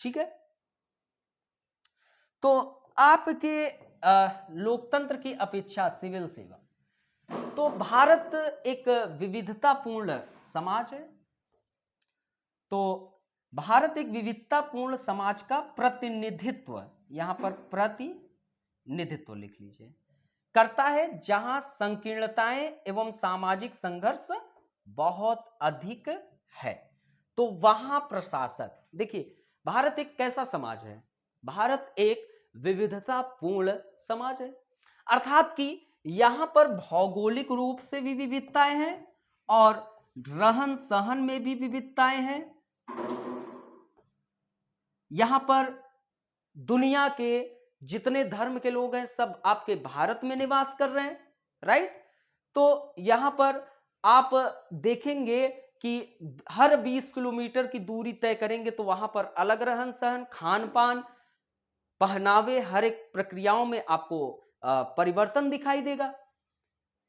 ठीक है, तो आपके लोकतंत्र की अपेक्षा सिविल सेवा, तो भारत एक विविधतापूर्ण समाज है। तो भारत एक विविधतापूर्ण समाज का प्रतिनिधित्व, यहां पर प्रतिनिधित्व लिख लीजिए, करता है, जहां संकीर्णताएं एवं सामाजिक संघर्ष बहुत अधिक है। तो वहां प्रशासक, देखिए भारत एक कैसा समाज है, भारत एक विविधतापूर्ण समाज है, अर्थात कि यहां पर भौगोलिक रूप से भी विविधताएं हैं और रहन सहन में भी विविधताएं हैं। यहां पर दुनिया के जितने धर्म के लोग हैं सब आपके भारत में निवास कर रहे हैं, राइट। तो यहां पर आप देखेंगे कि हर 20 किलोमीटर की दूरी तय करेंगे तो वहां पर अलग रहन सहन, खान पान, पहनावे, हर एक प्रक्रियाओं में आपको परिवर्तन दिखाई देगा।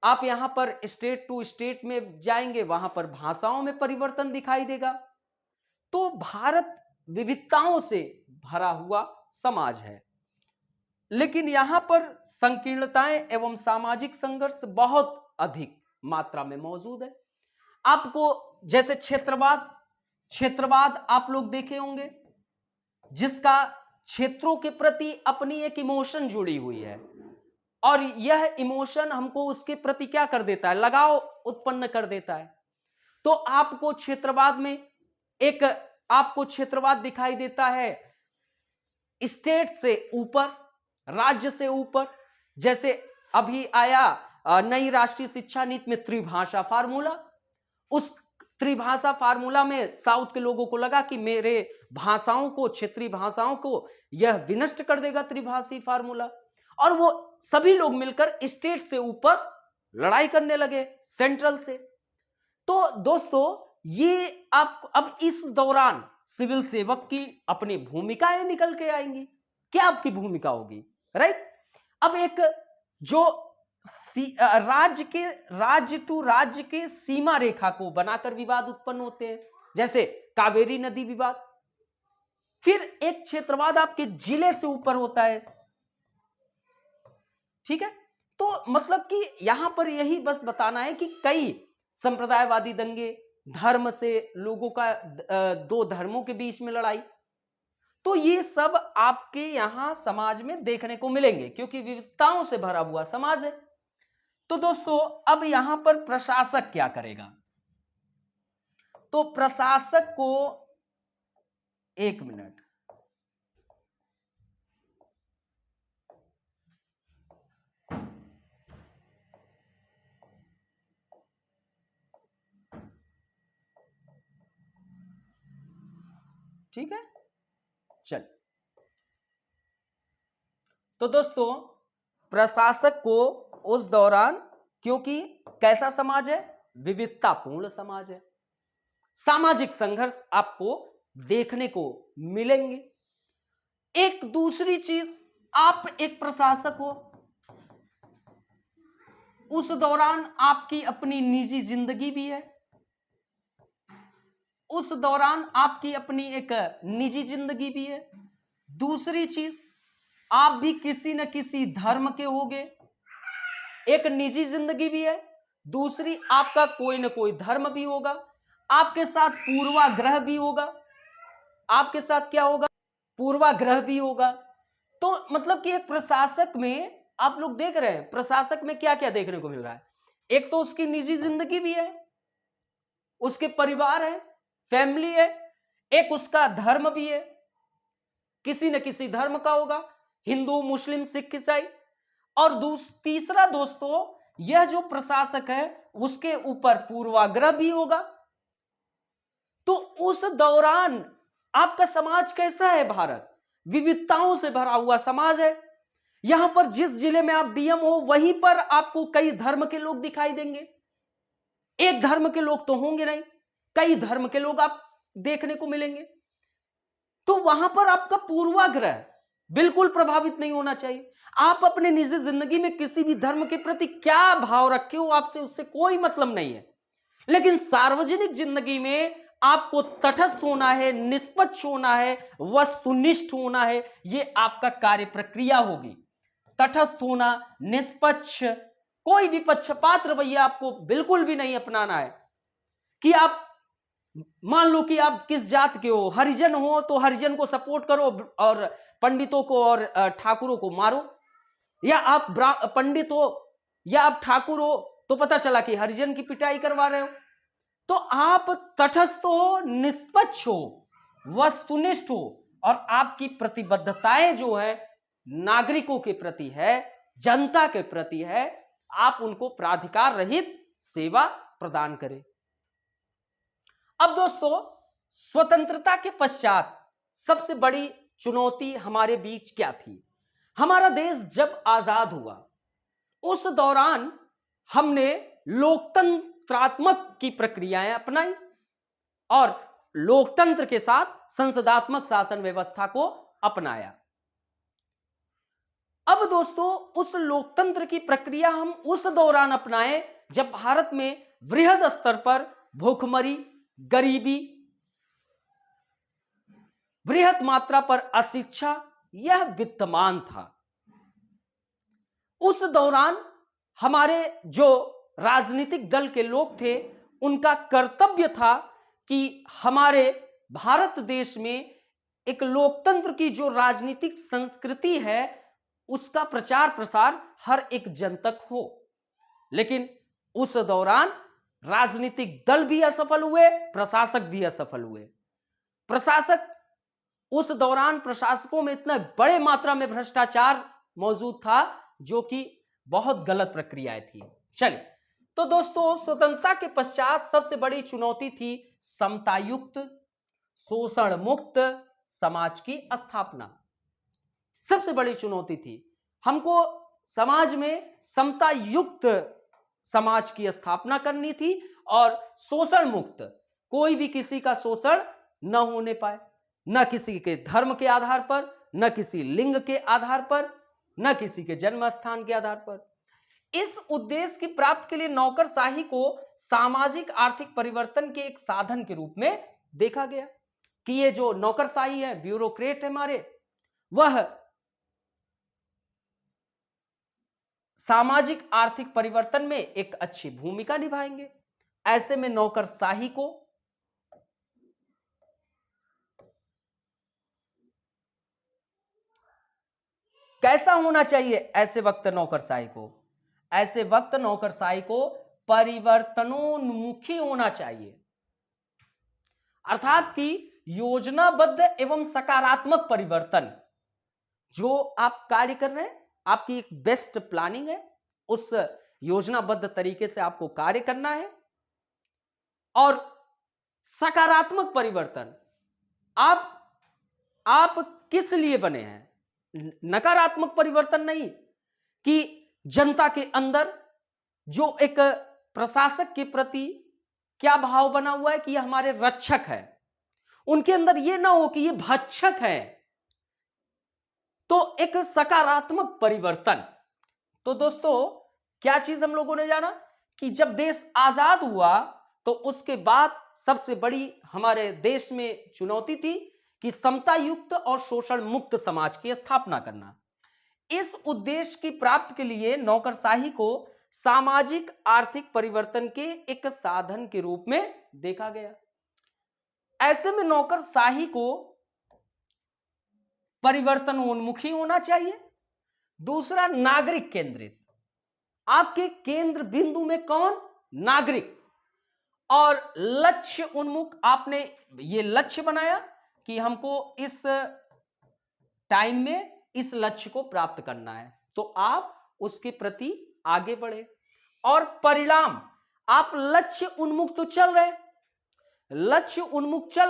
आप यहां पर स्टेट टू स्टेट में जाएंगे, वहां पर भाषाओं में परिवर्तन दिखाई देगा। तो भारत विविधताओं से भरा हुआ समाज है, लेकिन यहां पर संकीर्णताएं एवं सामाजिक संघर्ष बहुत अधिक मात्रा में मौजूद है। आपको जैसे क्षेत्रवाद आप लोग देखे होंगे, जिसका क्षेत्रों के प्रति अपनी एक इमोशन जुड़ी हुई है, और यह इमोशन हमको उसके प्रति क्या कर देता है, लगाव उत्पन्न कर देता है। तो आपको क्षेत्रवाद दिखाई देता है स्टेट से ऊपर, राज्य से ऊपर। जैसे अभी आया नई राष्ट्रीय शिक्षा नीति में त्रिभाषा फार्मूला, उस त्रिभाषा फार्मूला में साउथ के लोगों को लगा कि मेरे भाषाओं को, क्षेत्रीय भाषाओं को यह विनष्ट कर देगा त्रिभाषी फार्मूला, और वो सभी लोग मिलकर स्टेट से ऊपर लड़ाई करने लगे, सेंट्रल से। तो दोस्तों ये आप अब इस दौरान सिविल सेवक की अपनी भूमिकाएं निकल के आएंगी। क्या आपकी भूमिका होगी, राइट। अब एक जो राज्य टू राज्य के सीमा रेखा को बनाकर विवाद उत्पन्न होते हैं, जैसे कावेरी नदी विवाद। फिर एक क्षेत्रवाद आपके जिले से ऊपर होता है, ठीक है। तो मतलब कि यहां पर यही बस बताना है कि कई संप्रदायवादी दंगे, धर्म से लोगों का दो धर्मों के बीच में लड़ाई, तो ये सब आपके यहां समाज में देखने को मिलेंगे, क्योंकि विविधताओं से भरा हुआ समाज है। तो दोस्तों अब यहां पर प्रशासक क्या करेगा, तो प्रशासक को, एक मिनट, ठीक है, चल। तो दोस्तों प्रशासक को उस दौरान, क्योंकि कैसा समाज है, विविधतापूर्ण समाज है, सामाजिक संघर्ष आपको देखने को मिलेंगे। एक दूसरी चीज, आप एक प्रशासक हो, उस दौरान आपकी अपनी निजी जिंदगी भी है, उस दौरान आपकी अपनी एक निजी जिंदगी भी है। दूसरी चीज, आप भी किसी न किसी धर्म के होगे, एक निजी जिंदगी भी है। दूसरी, आपका कोई ना कोई धर्म भी होगा, आपके साथ पूर्वाग्रह भी होगा, आपके साथ क्या होगा, पूर्वाग्रह भी होगा। तो मतलब कि एक प्रशासक में आप लोग देख रहे हैं, प्रशासक में क्या क्या देखने को मिल रहा है। एक तो उसकी निजी जिंदगी भी है, उसके परिवार है, फैमिली है, एक उसका धर्म भी है, किसी न किसी धर्म का होगा, हिंदू, मुस्लिम, सिख, ईसाई। और तीसरा दोस्तों, यह जो प्रशासक है उसके ऊपर पूर्वाग्रह भी होगा। तो उस दौरान आपका समाज कैसा है, भारत विविधताओं से भरा हुआ समाज है। यहां पर जिस जिले में आप डीएम हो, वहीं पर आपको कई धर्म के लोग दिखाई देंगे। एक धर्म के लोग तो होंगे नहीं, कई धर्म के लोग आप देखने को मिलेंगे। तो वहां पर आपका पूर्वाग्रह बिल्कुल प्रभावित नहीं होना चाहिए। आप अपने निजी जिंदगी में किसी भी धर्म के प्रति क्या भाव रखे हो, आपसे उससे कोई मतलब नहीं है, लेकिन सार्वजनिक जिंदगी में आपको तटस्थ होना है, निष्पक्ष होना है, वस्तुनिष्ठ होना है। यह आपका कार्य प्रक्रिया होगी। तटस्थ होना, निष्पक्ष, कोई भी पक्षपात रवैया आपको बिल्कुल भी नहीं अपनाना है कि आप मान लो कि आप किस जात के हो, हरिजन हो तो हरिजन को सपोर्ट करो और पंडितों को और ठाकुरों को मारो, या आप पंडित हो या आप ठाकुर हो तो पता चला कि हरिजन की पिटाई करवा रहे हो। तो आप तटस्थ हो, निष्पक्ष हो, वस्तुनिष्ठ हो, और आपकी प्रतिबद्धताएं जो है नागरिकों के प्रति है, जनता के प्रति है, आप उनको प्राधिकार रहित सेवा प्रदान करें। अब दोस्तों, स्वतंत्रता के पश्चात सबसे बड़ी चुनौती हमारे बीच क्या थी? हमारा देश जब आजाद हुआ उस दौरान हमने लोकतंत्रात्मक की प्रक्रियाएं अपनाई और लोकतंत्र के साथ संसदात्मक शासन व्यवस्था को अपनाया। अब दोस्तों, उस लोकतंत्र की प्रक्रिया हम उस दौरान अपनाए जब भारत में वृहद स्तर पर भूखमरी, गरीबी, बृहद मात्रा पर अशिक्षा यह विद्यमान था। उस दौरान हमारे जो राजनीतिक दल के लोग थे उनका कर्तव्य था कि हमारे भारत देश में एक लोकतंत्र की जो राजनीतिक संस्कृति है उसका प्रचार प्रसार हर एक जन तक हो। लेकिन उस दौरान राजनीतिक दल भी असफल हुए, प्रशासक भी असफल हुए। प्रशासक, उस दौरान प्रशासकों में इतना बड़े मात्रा में भ्रष्टाचार मौजूद था जो कि बहुत गलत प्रक्रियाएं थी। चलिए, तो दोस्तों, स्वतंत्रता के पश्चात सबसे बड़ी चुनौती थी समतायुक्त, शोषण मुक्त समाज की स्थापना। सबसे बड़ी चुनौती थी, हमको समाज में समता युक्त समाज की स्थापना करनी थी और शोषण मुक्त, कोई भी किसी का शोषण न होने पाए, न किसी के धर्म के आधार पर, न किसी लिंग के आधार पर, न किसी के जन्म स्थान के आधार पर। इस उद्देश्य की प्राप्ति के लिए नौकरशाही को सामाजिक आर्थिक परिवर्तन के एक साधन के रूप में देखा गया कि ये जो नौकरशाही है, ब्यूरोक्रेट है हमारे, वह सामाजिक आर्थिक परिवर्तन में एक अच्छी भूमिका निभाएंगे। ऐसे में नौकरशाही को कैसा होना चाहिए? ऐसे वक्त नौकरशाही को परिवर्तनोन्मुखी होना चाहिए, अर्थात कि योजनाबद्ध एवं सकारात्मक परिवर्तन जो आप कार्य कर रहे हैं, आपकी एक बेस्ट प्लानिंग है, उस योजनाबद्ध तरीके से आपको कार्य करना है। और सकारात्मक परिवर्तन, आप किस लिए बने हैं? नकारात्मक परिवर्तन नहीं कि जनता के अंदर जो एक प्रशासक के प्रति क्या भाव बना हुआ है कि ये हमारे रक्षक है, उनके अंदर ये ना हो कि ये भक्षक है। तो एक सकारात्मक परिवर्तन। तो दोस्तों, क्या चीज हम लोगों ने जाना कि जब देश आजाद हुआ तो उसके बाद सबसे बड़ी हमारे देश में चुनौती थी कि समता युक्त और शोषण मुक्त समाज की स्थापना करना। इस उद्देश्य की प्राप्ति के लिए नौकरशाही को सामाजिक आर्थिक परिवर्तन के एक साधन के रूप में देखा गया। ऐसे में नौकरशाही को परिवर्तनोन्मुखी होना चाहिए। दूसरा, नागरिक केंद्रित। आपके केंद्र बिंदु में कौन? नागरिक। और लक्ष्य उन्मुख, आपने ये लक्ष्य बनाया कि हमको इस टाइम में इस लक्ष्य को प्राप्त करना है, तो आप उसके प्रति आगे बढ़े। और परिणाम, आप लक्ष्य उन्मुख तो चल रहे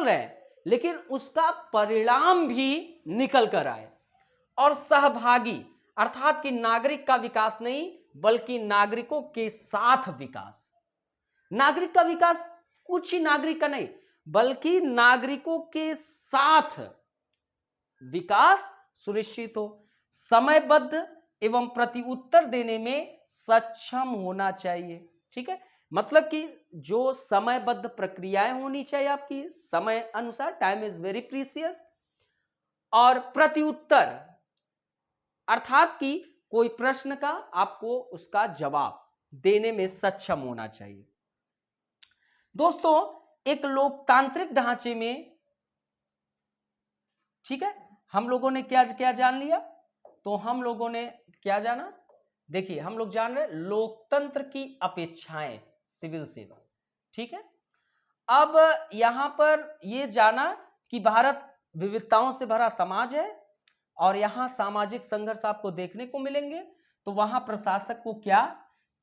हैं, लेकिन उसका परिणाम भी निकल कर आए। और सहभागी, अर्थात कि नागरिक का विकास नहीं बल्कि नागरिकों के साथ विकास। नागरिक का विकास कुछ ही नागरिक का नहीं बल्कि नागरिकों के साथ विकास सुनिश्चित हो। समयबद्ध एवं प्रत्युत्तर देने में सक्षम होना चाहिए। ठीक है, मतलब कि जो समयबद्ध प्रक्रियाएं होनी चाहिए आपकी समय अनुसार, टाइम इज वेरी प्रीसियस। और प्रत्युत्तर, अर्थात कि कोई प्रश्न का आपको उसका जवाब देने में सक्षम होना चाहिए। दोस्तों, एक लोकतांत्रिक ढांचे में, ठीक है, हम लोगों ने क्या क्या जान लिया? तो हम लोगों ने क्या जाना? देखिए, हम लोग जान रहे लोकतंत्र की अपेक्षाएं, सिविल सेवा, ठीक है। अब यहां पर यह जाना कि भारत विविधताओं से भरा समाज है और यहां सामाजिक संघर्ष आपको देखने को मिलेंगे, तो वहां प्रशासक को क्या,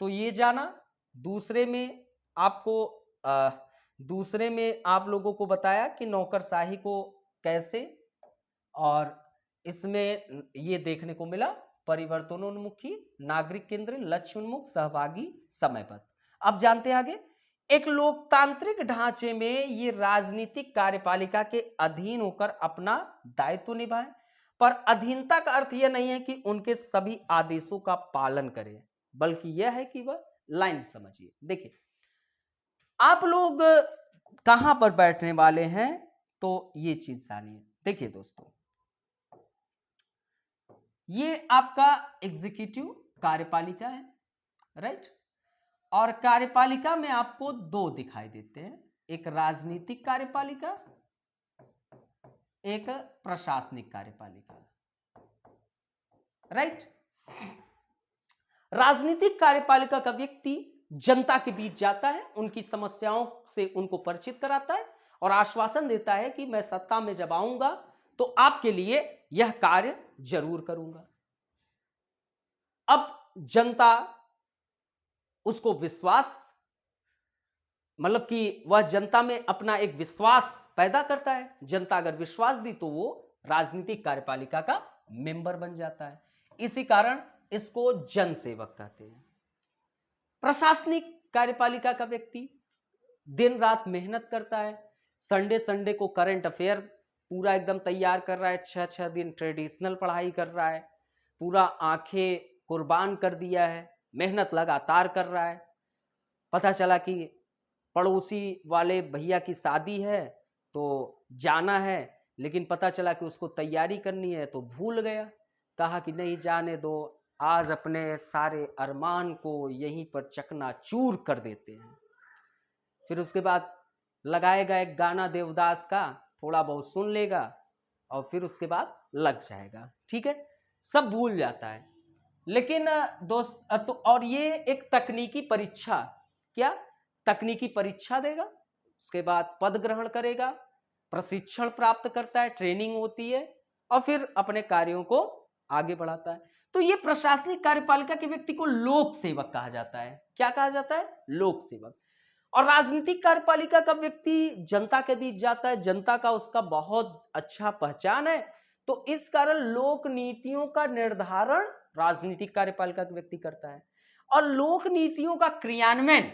तो ये जाना। दूसरे में आपको दूसरे में आप लोगों को बताया कि नौकरशाही को कैसे, और इसमें ये देखने को मिला परिवर्तनोन्मुखी, नागरिक केंद्रित, लक्ष्य उन्मुख, सहभागी, समयबद्ध। अब जानते हैं आगे। एक लोकतांत्रिक ढांचे में ये राजनीतिक कार्यपालिका के अधीन होकर अपना दायित्व निभाएं, पर अधीनता का अर्थ यह नहीं है कि उनके सभी आदेशों का पालन करें, बल्कि यह है कि वह लाइन समझिए। देखिए, आप लोग कहां पर बैठने वाले हैं, तो ये चीज जानिए। देखिए दोस्तों, ये आपका एग्जीक्यूटिव कार्यपालिका है, राइट। और कार्यपालिका में आपको दो दिखाई देते हैं, एक राजनीतिक कार्यपालिका, एक प्रशासनिक कार्यपालिका, राइट। राजनीतिक कार्यपालिका का व्यक्ति जनता के बीच जाता है, उनकी समस्याओं से उनको परिचित कराता है और आश्वासन देता है कि मैं सत्ता में जब आऊंगा तो आपके लिए यह कार्य जरूर करूंगा। अब जनता उसको विश्वास, मतलब कि वह जनता में अपना एक विश्वास पैदा करता है। जनता अगर विश्वास दी तो वो राजनीतिक कार्यपालिका का मेंबर बन जाता है। इसी कारण इसको जन सेवक कहते हैं। प्रशासनिक कार्यपालिका का व्यक्ति दिन रात मेहनत करता है, संडे संडे को करंट अफेयर पूरा एकदम तैयार कर रहा है, 6-6 दिन ट्रेडिशनल पढ़ाई कर रहा है, पूरा आंखें कुर्बान कर दिया है, मेहनत लगातार कर रहा है। पता चला कि पड़ोसी वाले भैया की शादी है तो जाना है, लेकिन पता चला कि उसको तैयारी करनी है तो भूल गया। कहा कि नहीं जाने दो, आज अपने सारे अरमान को यहीं पर चकनाचूर कर देते हैं। फिर उसके बाद लगाएगा एक गाना देवदास का, थोड़ा बहुत सुन लेगा और फिर उसके बाद लग जाएगा, ठीक है, सब भूल जाता है। लेकिन दोस्त तो, और ये एक तकनीकी परीक्षा, क्या तकनीकी परीक्षा देगा, उसके बाद पद ग्रहण करेगा, प्रशिक्षण प्राप्त करता है, ट्रेनिंग होती है और फिर अपने कार्यों को आगे बढ़ाता है। तो ये प्रशासनिक कार्यपालिका के व्यक्ति को लोक सेवक कहा जाता है। क्या कहा जाता है? लोक सेवक। और राजनीतिक कार्यपालिका का व्यक्ति जनता के बीच जाता है, जनता का उसका बहुत अच्छा पहचान है, तो इस कारण लोक नीतियों का निर्धारण राजनीतिक कार्यपालिका का व्यक्ति करता है और लोक नीतियों का क्रियान्वयन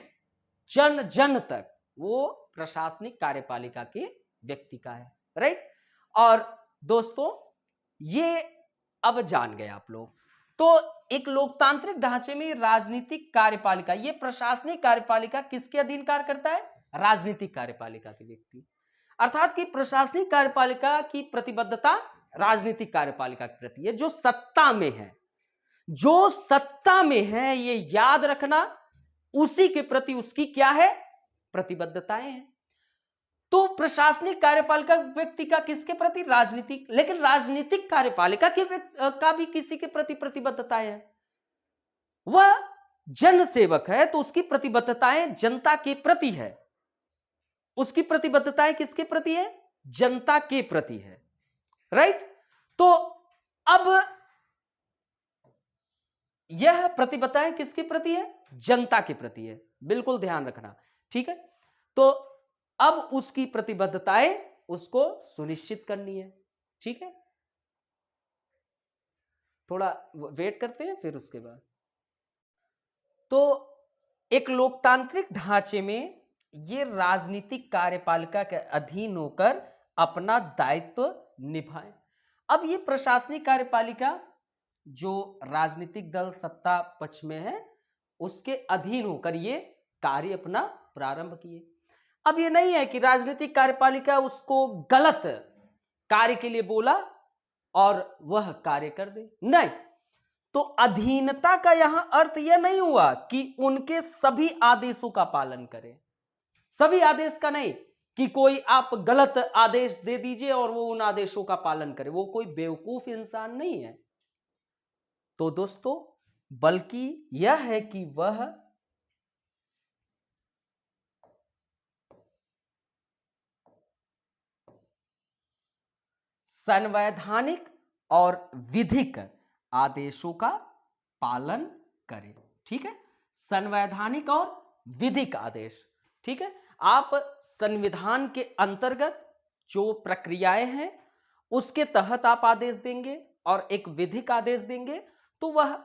जन जन तक वो प्रशासनिक कार्यपालिका के व्यक्ति का है, राइट। और दोस्तों, ये अब जान गए आप लोग। तो एक लोकतांत्रिक ढांचे में राजनीतिक कार्यपालिका, ये प्रशासनिक कार्यपालिका किसके अधीन कार्य करता है? राजनीतिक कार्यपालिका के व्यक्ति। अर्थात कि प्रशासनिक कार्यपालिका की प्रतिबद्धता राजनीतिक कार्यपालिका के प्रति है, जो सत्ता में है, जो सत्ता में है, ये याद रखना, उसी के प्रति उसकी क्या है? प्रतिबद्धताएं हैं। तो प्रशासनिक कार्यपालिका व्यक्ति का किसके प्रति? राजनीतिक। लेकिन राजनीतिक कार्यपालिका के का भी किसी के प्रति प्रतिबद्धताएं है, वह जन सेवक है तो उसकी प्रतिबद्धताएं जनता के प्रति है। उसकी प्रतिबद्धताएं किसके प्रति है? जनता के प्रति है, राइट। तो अब यह प्रतिबद्धताएं किसके प्रति है? जनता के प्रति है, बिल्कुल ध्यान रखना, ठीक है। तो अब उसकी प्रतिबद्धताएं उसको सुनिश्चित करनी है, ठीक है। थोड़ा वेट करते हैं, फिर उसके बाद। तो एक लोकतांत्रिक ढांचे में ये राजनीतिक कार्यपालिका के अधीन होकर अपना दायित्व निभाएं। अब ये प्रशासनिक कार्यपालिका जो राजनीतिक दल सत्ता पक्ष में है उसके अधीन होकर ये कार्य अपना प्रारंभ किए। अब ये नहीं है कि राजनीतिक कार्यपालिका उसको गलत कार्य के लिए बोला और वह कार्य कर दे, नहीं। तो अधीनता का यहां अर्थ यह नहीं हुआ कि उनके सभी आदेशों का पालन करें, सभी आदेश का नहीं कि कोई आप गलत आदेश दे दीजिए और वो उन आदेशों का पालन करे, वो कोई बेवकूफ इंसान नहीं है। तो दोस्तों बल्कि यह है कि वह संवैधानिक और विधिक आदेशों का पालन करे। ठीक है, संवैधानिक और विधिक आदेश। ठीक है, आप संविधान के अंतर्गत जो प्रक्रियाएं हैं उसके तहत आप आदेश देंगे और एक विधिक आदेश देंगे तो वह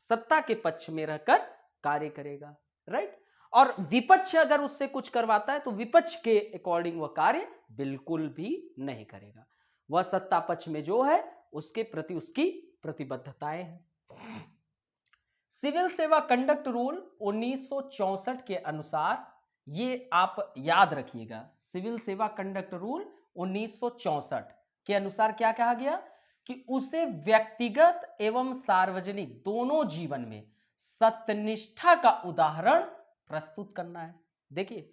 सत्ता के पक्ष में रहकर कार्य करेगा, राइट। और विपक्ष अगर उससे कुछ करवाता है तो विपक्ष के अकॉर्डिंग वह कार्य बिल्कुल भी नहीं करेगा, वह सत्ता पक्ष में जो है उसके प्रति उसकी प्रतिबद्धताएं हैं। सिविल सेवा कंडक्ट रूल 1964 के अनुसार, ये आप याद रखिएगा, सिविल सेवा कंडक्ट रूल 1964 के अनुसार क्या कहा गया कि उसे व्यक्तिगत एवं सार्वजनिक दोनों जीवन में सत्यनिष्ठा का उदाहरण प्रस्तुत करना है। देखिए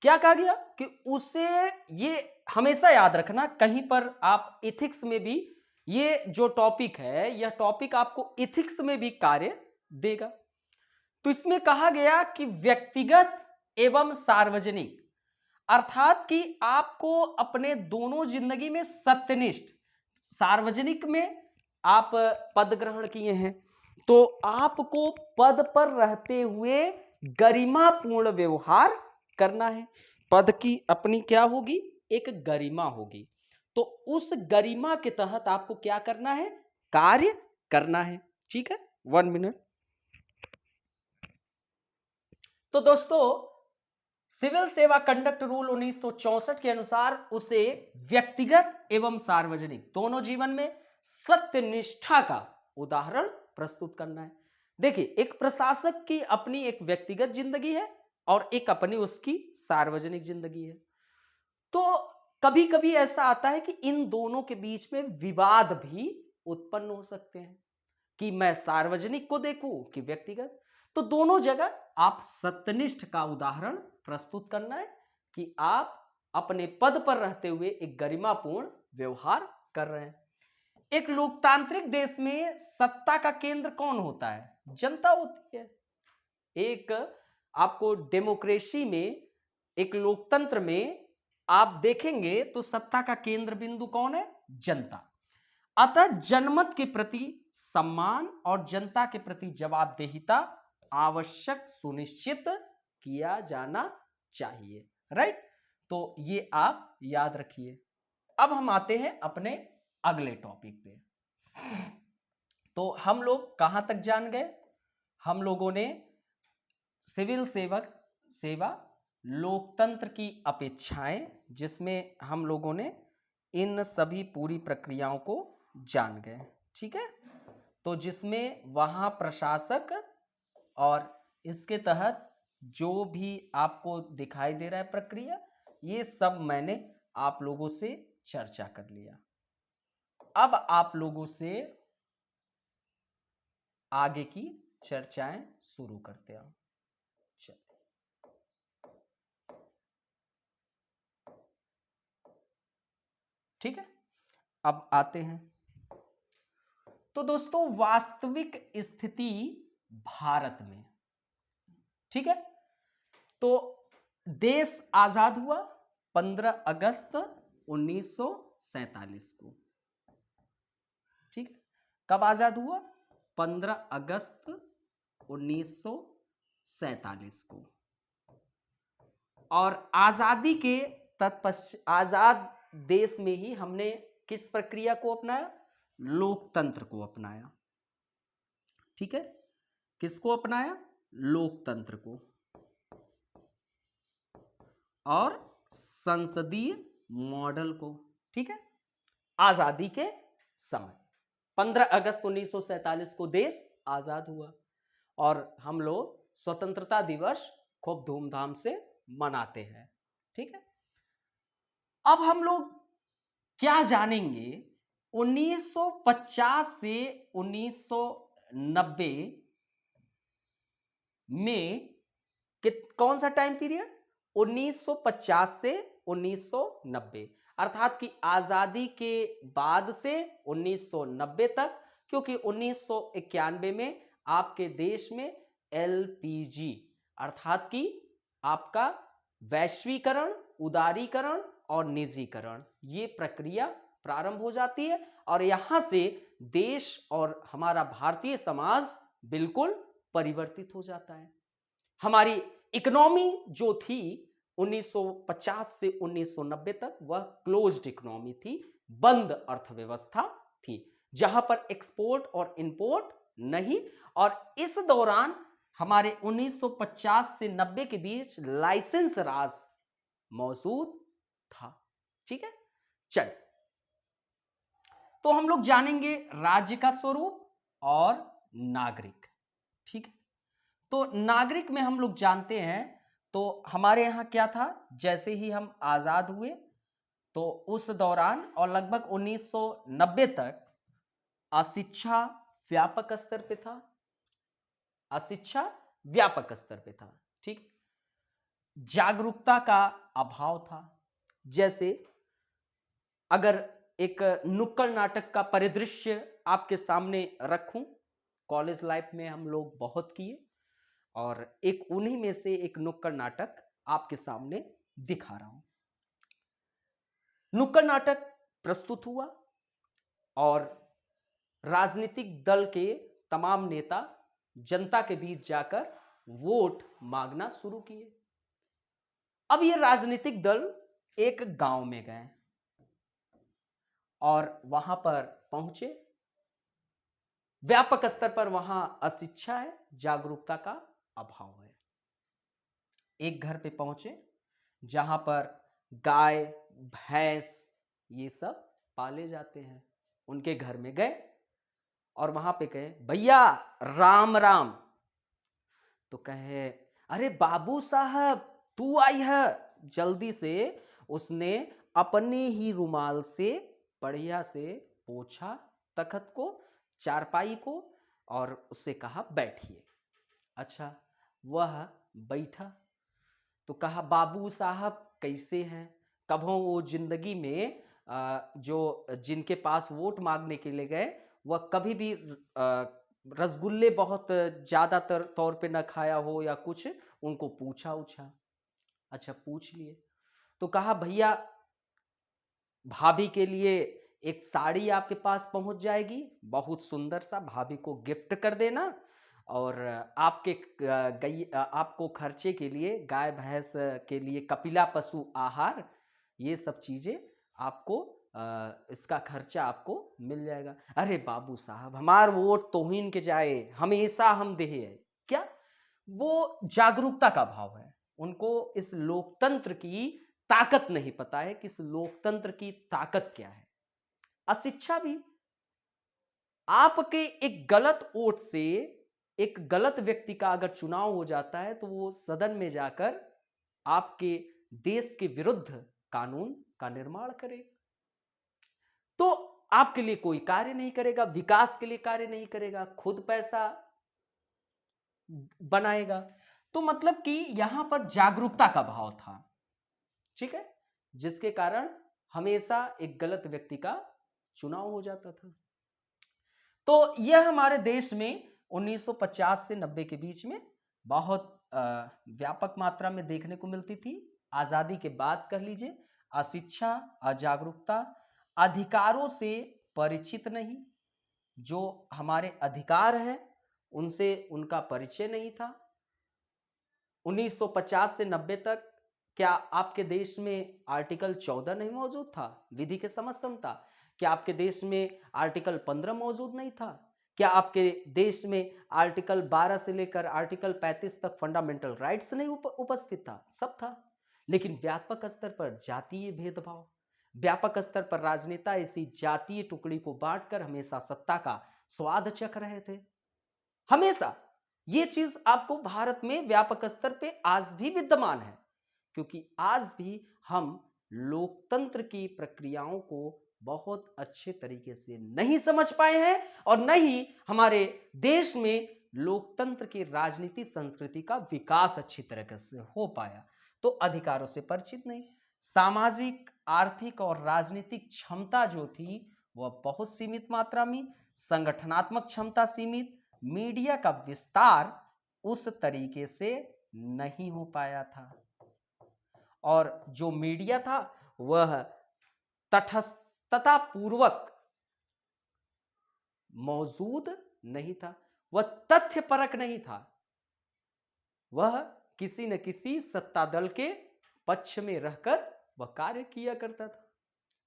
क्या कहा गया कि उसे, ये हमेशा याद रखना, कहीं पर आप इथिक्स में भी ये जो टॉपिक है, यह टॉपिक आपको इथिक्स में भी कार्य देगा। तो इसमें कहा गया कि व्यक्तिगत एवं सार्वजनिक, अर्थात कि आपको अपने दोनों जिंदगी में सत्यनिष्ठ, सार्वजनिक में आप पद ग्रहण किए हैं तो आपको पद पर रहते हुए गरिमापूर्ण व्यवहार करना है। पद की अपनी क्या होगी, एक गरिमा होगी, तो उस गरिमा के तहत आपको क्या करना है, कार्य करना है। ठीक है, 1 मिनट। तो दोस्तों सिविल सेवा कंडक्ट रूल 1964 के अनुसार उसे व्यक्तिगत एवं सार्वजनिक दोनों जीवन में सत्यनिष्ठा का उदाहरण प्रस्तुत करना है। देखिए एक प्रशासक की अपनी एक व्यक्तिगत जिंदगी है और एक अपनी उसकी सार्वजनिक जिंदगी है। तो कभी कभी ऐसा आता है कि इन दोनों के बीच में विवाद भी उत्पन्न हो सकते हैं कि मैं सार्वजनिक को देखूं कि व्यक्तिगत। तो दोनों जगह आप सत्यनिष्ठ का उदाहरण प्रस्तुत करना है कि आप अपने पद पर रहते हुए एक गरिमापूर्ण व्यवहार कर रहे हैं। एक लोकतांत्रिक देश में सत्ता का केंद्र कौन होता है, जनता होती है। एक आपको डेमोक्रेसी में, एक लोकतंत्र में आप देखेंगे तो सत्ता का केंद्र बिंदु कौन है, जनता। अतः जनमत के प्रति सम्मान और जनता के प्रति जवाबदेहिता आवश्यक सुनिश्चित किया जाना चाहिए, राइट। तो ये आप याद रखिए। अब हम आते हैं अपने अगले टॉपिक पे। तो हम लोग कहां तक जान गए, हम लोगों ने सिविल सेवा लोकतंत्र की अपेक्षाएं, जिसमें हम लोगों ने इन सभी पूरी प्रक्रियाओं को जान गए। ठीक है, तो जिसमें वहां प्रशासक और इसके तहत जो भी आपको दिखाई दे रहा है प्रक्रिया, ये सब मैंने आप लोगों से चर्चा कर लिया। अब आप लोगों से आगे की चर्चाएं शुरू करते हैं। ठीक है, अब आते हैं। तो दोस्तों वास्तविक स्थिति भारत में, ठीक है, तो देश आजाद हुआ 15 अगस्त 1947 को। ठीक है, कब आजाद हुआ, 15 अगस्त 1947 को। और आजादी के तत्पश्चात, आजाद देश में ही हमने किस प्रक्रिया को अपनाया, लोकतंत्र को अपनाया। ठीक है, किसको अपनाया, लोकतंत्र को, और संसदीय मॉडल को। ठीक है, आजादी के समय 15 अगस्त 1947 को देश आजाद हुआ और हम लोग स्वतंत्रता दिवस खूब धूमधाम से मनाते हैं। ठीक है, अब हम लोग क्या जानेंगे 1950 से 1990 में कौन सा टाइम पीरियड, 1950 से 1990, अर्थात कि आजादी के बाद से 1990 तक, क्योंकि 1991 में आपके देश में एलपीजी अर्थात कि आपका वैश्वीकरण, उदारीकरण और निजीकरण ये प्रक्रिया प्रारंभ हो जाती है और यहां से देश और हमारा भारतीय समाज बिल्कुल परिवर्तित हो जाता है। हमारी इकोनॉमी जो थी 1950 से 1990 तक वह क्लोज्ड इकोनॉमी थी, बंद अर्थव्यवस्था थी, जहां पर एक्सपोर्ट और इंपोर्ट नहीं। और इस दौरान हमारे 1950 से 90 के बीच लाइसेंस राज मौजूद था। ठीक है, चल तो हम लोग जानेंगे राज्य का स्वरूप और नागरिक। ठीक है, तो नागरिक में हम लोग जानते हैं तो हमारे यहां क्या था, जैसे ही हम आजाद हुए तो उस दौरान और लगभग 1990 तक अशिक्षा व्यापक स्तर पे था, अशिक्षा व्यापक स्तर पे था। ठीक, जागरूकता का अभाव था। जैसे अगर एक नुक्कड़ नाटक का परिदृश्य आपके सामने रखूं, कॉलेज लाइफ में हम लोग बहुत किए और एक उन्हीं में से एक नुक्कड़ नाटक आपके सामने दिखा रहा हूं। नुक्कड़ नाटक प्रस्तुत हुआ और राजनीतिक दल के तमाम नेता जनता के बीच जाकर वोट मांगना शुरू किए। अब ये राजनीतिक दल एक गांव में गए और वहां पर पहुंचे। व्यापक स्तर पर वहां अशिक्षा है, जागरूकता का अभाव है। एक घर पे पहुंचे जहां पर गाय भैंस ये सब पाले जाते हैं। उनके घर में गए और वहां पे कहे भैया राम राम, तो कहे अरे बाबू साहब तू आई है, जल्दी से उसने अपने ही रुमाल से बढ़िया से पोंछा तखत को, चारपाई को, और उससे कहा बैठिए। अच्छा, वह बैठा तो कहा बाबू साहब कैसे हैं। कभों वो जिंदगी में जो जिनके पास वोट मांगने के लिए गए वह कभी भी रसगुल्ले बहुत ज्यादातर तौर पे न खाया हो या कुछ, उनको पूछा उछा। अच्छा, पूछ लिए तो कहा भैया भाभी के लिए एक साड़ी आपके पास पहुंच जाएगी, बहुत सुंदर सा, भाभी को गिफ्ट कर देना। और आपके आपको खर्चे के लिए गाय भैंस के लिए कपिला पशु आहार ये सब चीजें आपको इसका खर्चा आपको मिल जाएगा। अरे बाबू साहब हमार वोट तोहिन के जाए, हमेशा हम देहे है क्या। वो जागरूकता का भाव है, उनको इस लोकतंत्र की ताकत नहीं पता है कि इस लोकतंत्र की ताकत क्या है। अशिक्षा भी, आपके एक गलत वोट से एक गलत व्यक्ति का अगर चुनाव हो जाता है तो वो सदन में जाकर आपके देश के विरुद्ध कानून का निर्माण करेगा, तो आपके लिए कोई कार्य नहीं करेगा, विकास के लिए कार्य नहीं करेगा, खुद पैसा बनाएगा। तो मतलब कि यहां पर जागरूकता का भाव था। ठीक है, जिसके कारण हमेशा एक गलत व्यक्ति का चुनाव हो जाता था। तो यह हमारे देश में 1950 से 90 के बीच में बहुत व्यापक मात्रा में देखने को मिलती थी। आजादी के बाद कह लीजिए अशिक्षा, अजागरूकता, अधिकारों से परिचित नहीं, जो हमारे अधिकार हैं उनसे उनका परिचय नहीं था। 1950 से 90 तक क्या आपके देश में आर्टिकल 14 नहीं मौजूद था, विधि के समक्ष समता? क्या आपके देश में आर्टिकल 15 मौजूद नहीं था? क्या आपके देश में आर्टिकल 12 से लेकर आर्टिकल 35 तक फंडामेंटल राइट्स नहीं उपस्थित था? सब था। लेकिन व्यापक स्तर पर जातीय भेदभाव, व्यापक स्तर पर राजनेता इसी जातीय टुकड़ी को बांटकर हमेशा सत्ता का स्वाद चख रहे थे। हमेशा ये चीज आपको भारत में व्यापक स्तर पे आज भी विद्यमान है, क्योंकि आज भी हम लोकतंत्र की प्रक्रियाओं को बहुत अच्छे तरीके से नहीं समझ पाए हैं और न ही हमारे देश में लोकतंत्र की राजनीति संस्कृति का विकास अच्छी तरीके से हो पाया। तो अधिकारों से परिचित नहीं, सामाजिक, आर्थिक और राजनीतिक क्षमता जो थी वह बहुत सीमित मात्रा में, संगठनात्मक क्षमता सीमित, मीडिया का विस्तार उस तरीके से नहीं हो पाया था और जो मीडिया था वह तटस्थता पूर्वक मौजूद नहीं था, वह तथ्यपरक नहीं था, वह किसी न किसी सत्ता दल के पक्ष में रहकर वह कार्य किया करता था।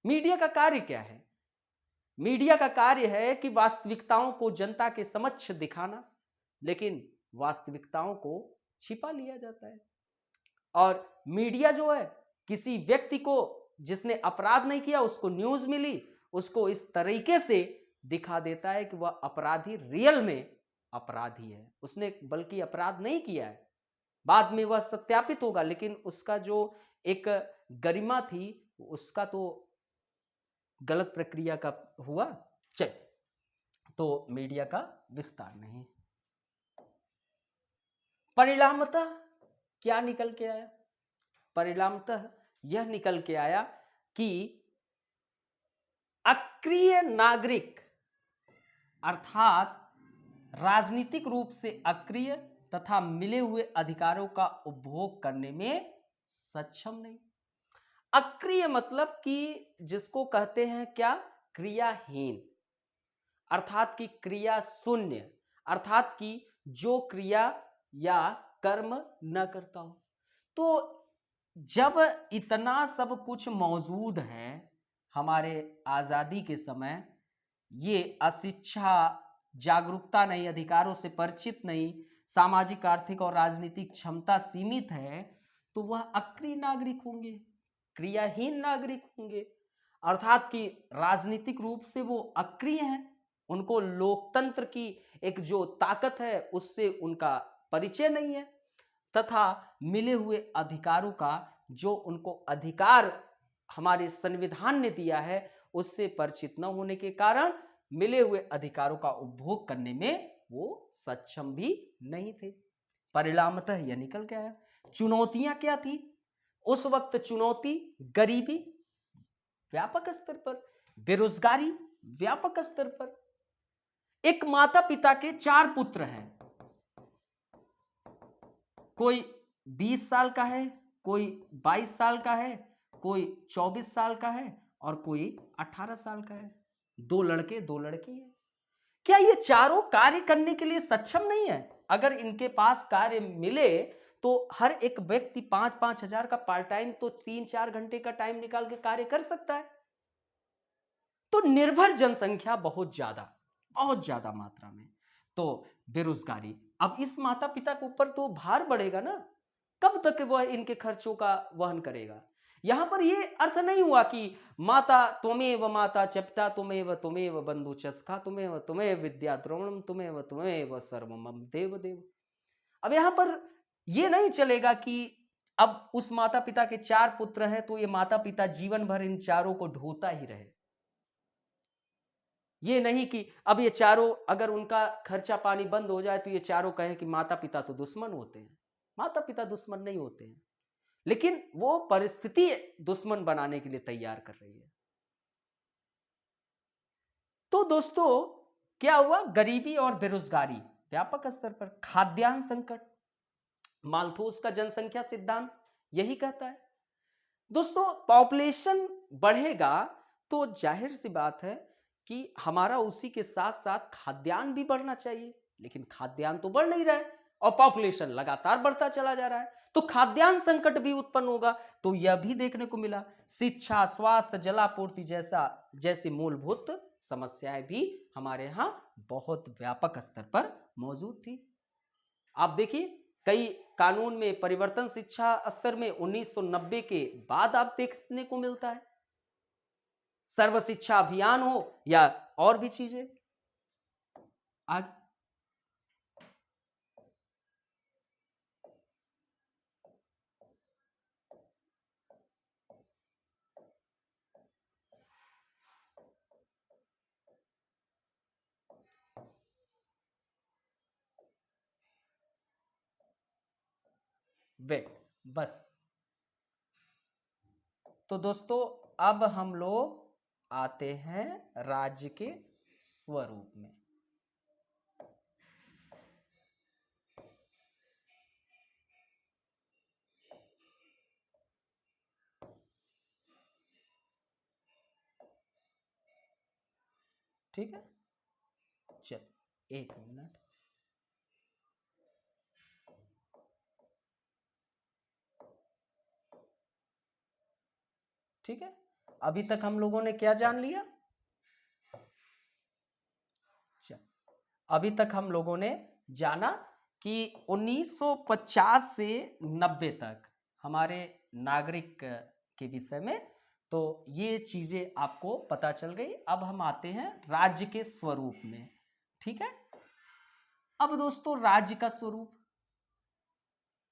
मीडिया का कार्य क्या है? मीडिया का कार्य है कि वास्तविकताओं को जनता के समक्ष दिखाना, लेकिन वास्तविकताओं को छिपा लिया जाता है। और मीडिया जो है किसी व्यक्ति को जिसने अपराध नहीं किया उसको न्यूज मिली, उसको इस तरीके से दिखा देता है कि वह अपराधी रियल में अपराधी है, उसने बल्कि अपराध नहीं किया है। बाद में वह सत्यापित होगा, लेकिन उसका जो एक गरिमा थी उसका तो गलत प्रक्रिया का हुआ। चल, तो मीडिया का विस्तार नहीं। परिणामतः क्या निकल के आया? परिणामतः यह निकल के आया कि अक्रिय नागरिक अर्थात राजनीतिक रूप से अक्रिय तथा मिले हुए अधिकारों का उपभोग करने में सक्षम नहीं। अक्रिय मतलब कि जिसको कहते हैं क्या? क्रियाहीन, अर्थात कि क्रिया शून्य, अर्थात कि जो क्रिया या कर्म न करता हो। तो जब इतना सब कुछ मौजूद है हमारे आजादी के समय, ये अशिक्षा, जागरूकता नहीं, अधिकारों से परिचित नहीं, सामाजिक, आर्थिक और राजनीतिक क्षमता सीमित है, तो वह अक्रिय नागरिक होंगे, क्रियाहीन नागरिक होंगे, अर्थात कि राजनीतिक रूप से वो अक्रिय हैं, उनको लोकतंत्र की एक जो ताकत है उससे उनका परिचय नहीं है, तथा मिले हुए अधिकारों का जो उनको अधिकार हमारे संविधान ने दिया है उससे परिचित न होने के कारण मिले हुए अधिकारों का उपभोग करने में वो सक्षम भी नहीं थे। परिणामतः यह निकल के आया। चुनौतियां क्या थी उस वक्त? चुनौती गरीबी व्यापक स्तर पर, बेरोजगारी व्यापक स्तर पर। एक माता पिता के 4 पुत्र हैं, कोई 20 साल का है, कोई 22 साल का है, कोई 24 साल का है और कोई 18 साल का है। 2 लड़के 2 लड़की है। क्या ये चारों कार्य करने के लिए सक्षम नहीं है? अगर इनके पास कार्य मिले तो हर एक व्यक्ति 5-5 हजार का पार्ट टाइम तो 3-4 घंटे का टाइम निकाल के कार्य कर सकता है। तो निर्भर जनसंख्या बहुत ज्यादा मात्रा में, तो बेरोजगारी, अब इस माता पिता के ऊपर तो भार बढ़ेगा ना, कब तक वह इनके खर्चों का वहन करेगा? यहां पर यह अर्थ नहीं हुआ कि माता त्वमेव माता च पिता त्वमेव बंधु च सखा त्वमेव विद्या द्रोणम त्वमेव सर्वमम देव देव। अब यहां पर यह नहीं चलेगा कि अब उस माता पिता के 4 पुत्र हैं तो ये माता पिता जीवन भर इन चारों को ढोता ही रहे। ये नहीं कि अब ये चारों अगर उनका खर्चा पानी बंद हो जाए तो ये चारों कहें कि माता पिता तो दुश्मन होते हैं। माता पिता दुश्मन नहीं होते हैं, लेकिन वो परिस्थिति दुश्मन बनाने के लिए तैयार कर रही है। तो दोस्तों क्या हुआ? गरीबी और बेरोजगारी व्यापक स्तर पर, खाद्यान्न संकट, माल्थोस का जनसंख्या सिद्धांत यही कहता है। दोस्तों पॉपुलेशन बढ़ेगा तो जाहिर सी बात है कि हमारा उसी के साथ साथ खाद्यान्न भी बढ़ना चाहिए, लेकिन खाद्यान्न तो बढ़ नहीं रहा है और पॉपुलेशन लगातार बढ़ता चला जा रहा है, तो खाद्यान्न संकट भी उत्पन्न होगा। तो यह भी देखने को मिला, शिक्षा, स्वास्थ्य, जलापूर्ति जैसी मूलभूत समस्याएं भी हमारे यहां बहुत व्यापक स्तर पर मौजूद थी। आप देखिए कई कानून में परिवर्तन शिक्षा स्तर में 1990 के बाद आप देखने को मिलता है, सर्व शिक्षा अभियान हो या और भी चीजें। आगे वेट, बस। तो दोस्तों अब हम लोग आते हैं राज्य के स्वरूप में। ठीक है, चल एक मिनट। ठीक है, अभी तक हम लोगों ने क्या जान लिया? चल, अभी तक हम लोगों ने जाना कि 1950 से 90 तक हमारे नागरिक के विषय में, तो ये चीजें आपको पता चल गई। अब हम आते हैं राज्य के स्वरूप में। ठीक है, अब दोस्तों राज्य का स्वरूप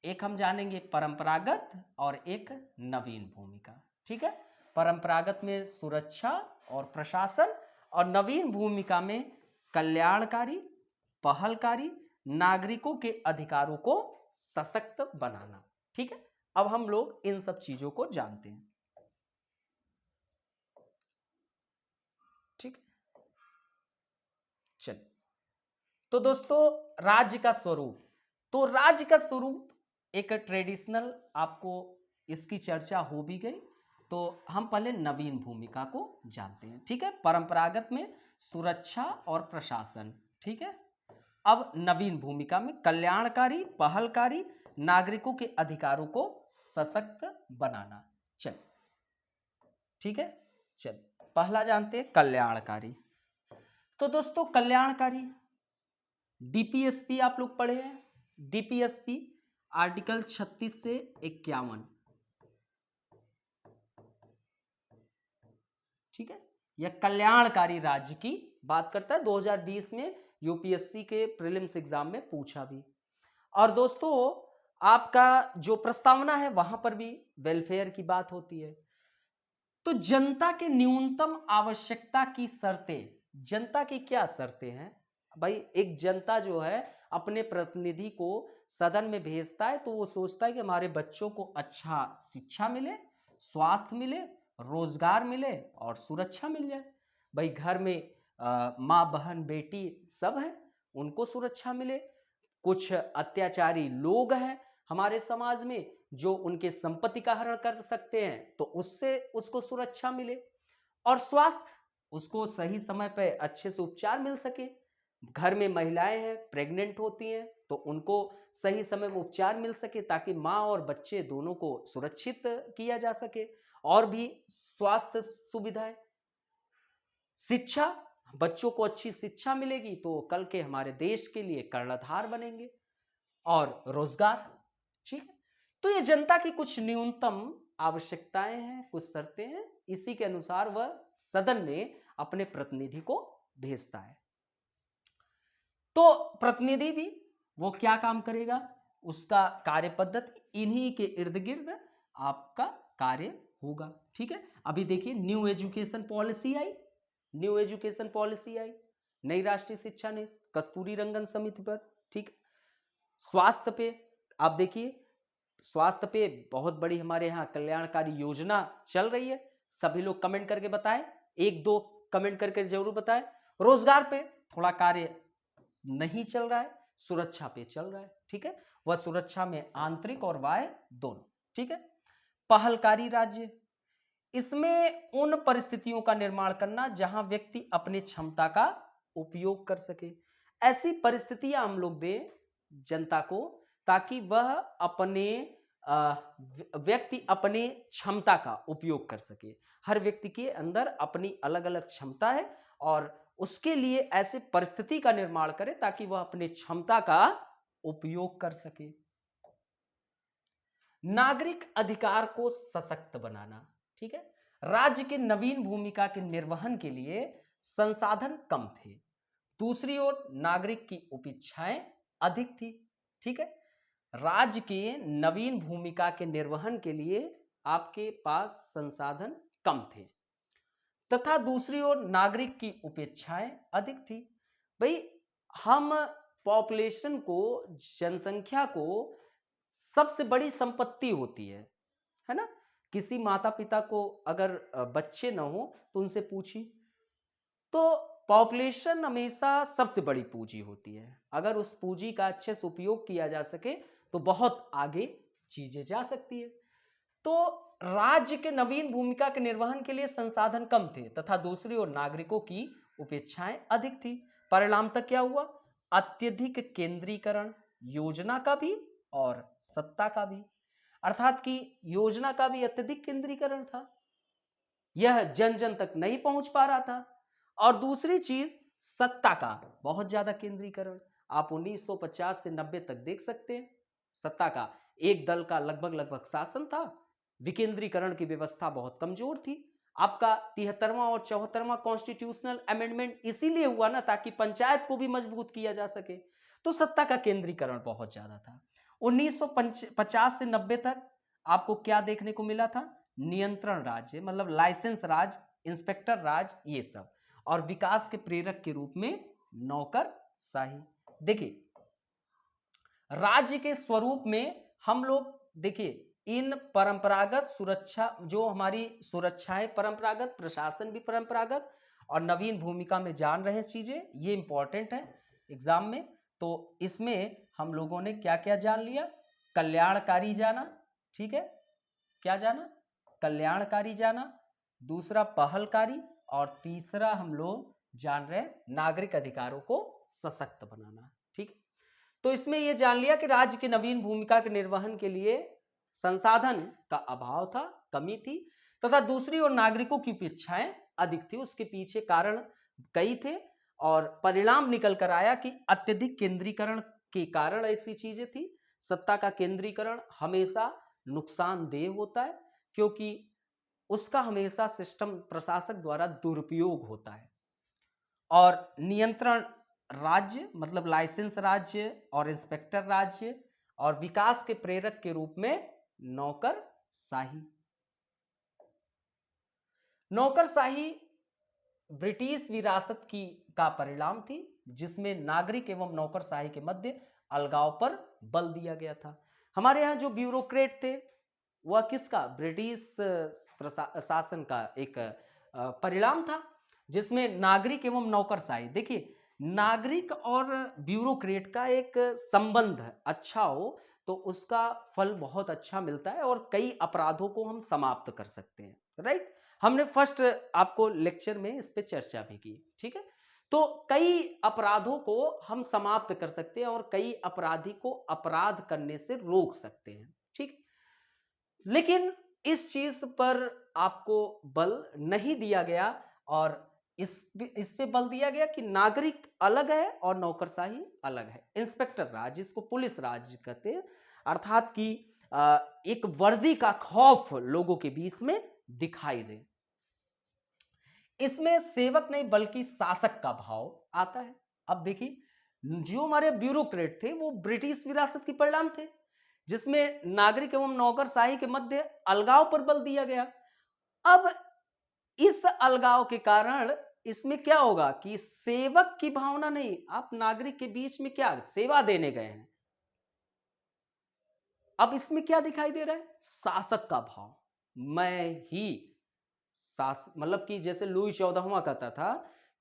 एक हम जानेंगे परंपरागत और एक नवीन भूमिका। ठीक है, परंपरागत में सुरक्षा और प्रशासन, और नवीन भूमिका में कल्याणकारी, पहलकारी, नागरिकों के अधिकारों को सशक्त बनाना। ठीक है, अब हम लोग इन सब चीजों को जानते हैं। ठीक, चलिए, तो दोस्तों राज्य का स्वरूप, तो राज्य का स्वरूप एक ट्रेडिशनल, आपको इसकी चर्चा हो भी गई, तो हम पहले नवीन भूमिका को जानते हैं। ठीक है, परंपरागत में सुरक्षा और प्रशासन। ठीक है, अब नवीन भूमिका में कल्याणकारी, पहलकारी, नागरिकों के अधिकारों को सशक्त बनाना। चल, ठीक है, चल पहला जानते हैं कल्याणकारी। तो दोस्तों कल्याणकारी, डीपीएसपी आप लोग पढ़े हैं, डीपीएसपी आर्टिकल 36 से 51। ठीक है, यह कल्याणकारी राज्य की बात करता है। 2020 में यूपीएससी के प्रीलिम्स एग्जाम में पूछा भी। और दोस्तों आपका जो प्रस्तावना है वहां पर भी वेलफेयर की बात होती है। तो जनता के न्यूनतम आवश्यकता की शर्तें, जनता की क्या शर्तें हैं भाई? एक जनता जो है अपने प्रतिनिधि को सदन में भेजता है, तो वो सोचता है कि हमारे बच्चों को अच्छा शिक्षा मिले, स्वास्थ्य मिले, रोजगार मिले और सुरक्षा मिल जाए। भाई घर में माँ बहन बेटी सब है, उनको सुरक्षा मिले। कुछ अत्याचारी लोग हैं हमारे समाज में जो उनके संपत्ति का हरण कर सकते हैं, तो उससे उसको सुरक्षा मिले। और स्वास्थ्य, उसको सही समय पे अच्छे से उपचार मिल सके। घर में महिलाएं हैं, प्रेग्नेंट होती हैं, तो उनको सही समय में उपचार मिल सके, ताकि माँ और बच्चे दोनों को सुरक्षित किया जा सके। और भी स्वास्थ्य सुविधाएं, शिक्षा, बच्चों को अच्छी शिक्षा मिलेगी तो कल के हमारे देश के लिए कर्णधार बनेंगे। और रोजगार। ठीक है, तो ये जनता की कुछ न्यूनतम आवश्यकताएं हैं, कुछ शर्तें हैं, इसी के अनुसार वह सदन में अपने प्रतिनिधि को भेजता है। तो प्रतिनिधि भी वो क्या काम करेगा, उसका कार्य पद्धति इन्हीं के इर्द गिर्द आपका कार्य होगा। ठीक है, अभी देखिए न्यू एजुकेशन पॉलिसी आई, न्यू एजुकेशन पॉलिसी आई, नई राष्ट्रीय शिक्षा नीति, कस्तूरी रंगन समिति पर। ठीक है, स्वास्थ्य पे आप देखिए, स्वास्थ्य पे बहुत बड़ी हमारे यहाँ कल्याणकारी योजना चल रही है। सभी लोग कमेंट करके बताएं, एक दो कमेंट करके जरूर बताएं। रोजगार पे थोड़ा कार्य नहीं चल रहा है, सुरक्षा पे चल रहा है। ठीक है, वह सुरक्षा में आंतरिक और बाह्य दोनों। ठीक है, पहलकारी राज्य, इसमें उन परिस्थितियों का निर्माण करना जहां व्यक्ति अपनी क्षमता का उपयोग कर सके। ऐसी परिस्थितियां हम लोग दें जनता को, ताकि वह अपने व्यक्ति अपने क्षमता का उपयोग कर सके। हर व्यक्ति के अंदर अपनी अलग अलग क्षमता है, और उसके लिए ऐसे परिस्थिति का निर्माण करे ताकि वह अपनी क्षमता का उपयोग कर सके। नागरिक अधिकार को सशक्त बनाना। ठीक है, राज्य के नवीन भूमिका के निर्वहन के लिए संसाधन कम थे, दूसरी ओर नागरिक की अपेक्षाएं अधिक थी। ठीक है, राज्य के नवीन भूमिका के निर्वहन के लिए आपके पास संसाधन कम थे, तथा दूसरी ओर नागरिक की अपेक्षाएं अधिक थी। भाई हम पॉपुलेशन को, जनसंख्या को सबसे बड़ी संपत्ति होती है ना। किसी माता पिता को अगर बच्चे ना हो तो उनसे पूछिए, तो पॉपुलेशन हमेशा सबसे बड़ी पूंजी होती है। अगर उस पूंजी का अच्छे से उपयोग किया जा सके तो बहुत आगे चीजें जा सकती है। तो राज्य के नवीन भूमिका के निर्वहन के लिए संसाधन कम थे तथा दूसरी ओर नागरिकों की उपेक्षाएं अधिक थी। परिणाम तक क्या हुआ? अत्यधिक केंद्रीकरण, योजना का भी और सत्ता का भी। अर्थात कि योजना का भी अत्यधिक केंद्रीकरण था, यह जन जन तक नहीं पहुंच पा रहा था। और दूसरी चीज, सत्ता का बहुत ज्यादा केंद्रीकरण। आप 1950 से 90 तक देख सकते हैं, सत्ता का एक दल का लगभग शासन था। विकेंद्रीकरण की व्यवस्था बहुत कमजोर थी। आपका 73वां और 74वां कॉन्स्टिट्यूशनल अमेंडमेंट इसीलिए हुआ ना, ताकि पंचायत को भी मजबूत किया जा सके। तो सत्ता का केंद्रीकरण बहुत ज्यादा था। 1950 से 90 तक आपको क्या देखने को मिला था? नियंत्रण राज्य, मतलब लाइसेंस राज, इंस्पेक्टर राज, ये सब। और विकास के प्रेरक के रूप में नौकरशाही। देखिए, राज्य के स्वरूप में हम लोग देखिए इन परंपरागत सुरक्षा, जो हमारी सुरक्षाएं परंपरागत, प्रशासन भी परंपरागत, और नवीन भूमिका में जान रहे हैं चीजें, ये इंपॉर्टेंट है एग्जाम में। तो इसमें हम लोगों ने क्या क्या जान लिया? कल्याणकारी जाना, ठीक है, क्या जाना? कल्याणकारी जाना। दूसरा पहलकारी, और तीसरा हम लोग जान रहे हैं नागरिक अधिकारों को सशक्त बनाना, ठीक। तो इसमें यह जान लिया कि राज्य की नवीन भूमिका के निर्वहन के लिए संसाधन का अभाव था, कमी थी, तथा दूसरी ओर नागरिकों की अपेक्षाएं अधिक थी। उसके पीछे कारण कई थे और परिणाम निकल कर आया कि अत्यधिक केंद्रीकरण के कारण ऐसी चीजें थी। सत्ता का केंद्रीकरण हमेशा नुकसानदेह होता है, क्योंकि उसका हमेशा सिस्टम, प्रशासक द्वारा दुरुपयोग होता है। और नियंत्रण राज्य, मतलब लाइसेंस राज्य और इंस्पेक्टर राज्य, और विकास के प्रेरक के रूप में नौकरशाही। नौकरशाही ब्रिटिश विरासत की का परिणाम थी, जिसमें नागरिक एवं नौकरशाही के मध्य अलगाव पर बल दिया गया था। हमारे यहाँ जो ब्यूरोक्रेट थे वह किसका? ब्रिटिश शासन का एक परिणाम था, जिसमें नागरिक एवं नौकरशाही, देखिए नागरिक और ब्यूरोक्रेट का एक संबंध अच्छा हो तो उसका फल बहुत अच्छा मिलता है और कई अपराधों को हम समाप्त कर सकते हैं, राइट। हमने फर्स्ट आपको लेक्चर में इस पे चर्चा भी की, ठीक है। तो कई अपराधों को हम समाप्त कर सकते हैं और कई अपराधी को अपराध करने से रोक सकते हैं, ठीक। लेकिन इस चीज पर आपको बल नहीं दिया गया, और इस पे बल दिया गया कि नागरिक अलग है और नौकरशाही अलग है। इंस्पेक्टर राज, इसको पुलिस राज कहते हैं, अर्थात कि एक वर्दी का खौफ लोगों के बीच में दिखाई दे। इसमें सेवक नहीं बल्कि शासक का भाव आता है। अब देखिए, जो हमारे ब्यूरोक्रेट थे वो ब्रिटिश विरासत के परिणाम थे, जिसमें नागरिक एवं नौकरशाही के मध्य अलगाव पर बल दिया गया। अब इस अलगाव के कारण इसमें क्या होगा कि सेवक की भावना नहीं, आप नागरिक के बीच में क्या सेवा देने गए हैं। अब इसमें क्या दिखाई दे रहा है? शासक का भाव। मैं ही मतलब कि जैसे लुई 14वां कहता था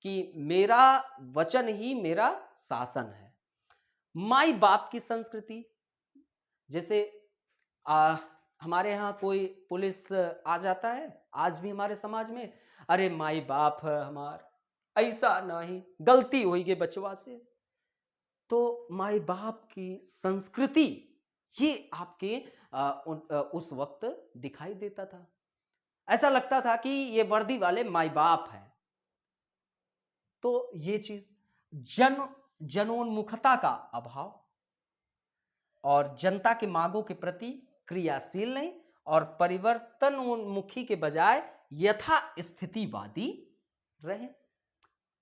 कि मेरा वचन ही मेरा शासन है। माई बाप की संस्कृति, जैसे हमारे यहाँ कोई पुलिस आ जाता है आज भी हमारे समाज में, अरे माई बाप है हमार, ऐसा नहीं, गलती हुई गई बचवा से। तो माई बाप की संस्कृति ये आपके उस वक्त दिखाई देता था। ऐसा लगता था कि ये वर्दी वाले माई बाप हैं। तो ये चीज, जनोन्मुखता का अभाव, और जनता के मांगों के प्रति क्रियाशील नहीं, और परिवर्तनोन्मुखी के बजाय यथा स्थितिवादी रहे,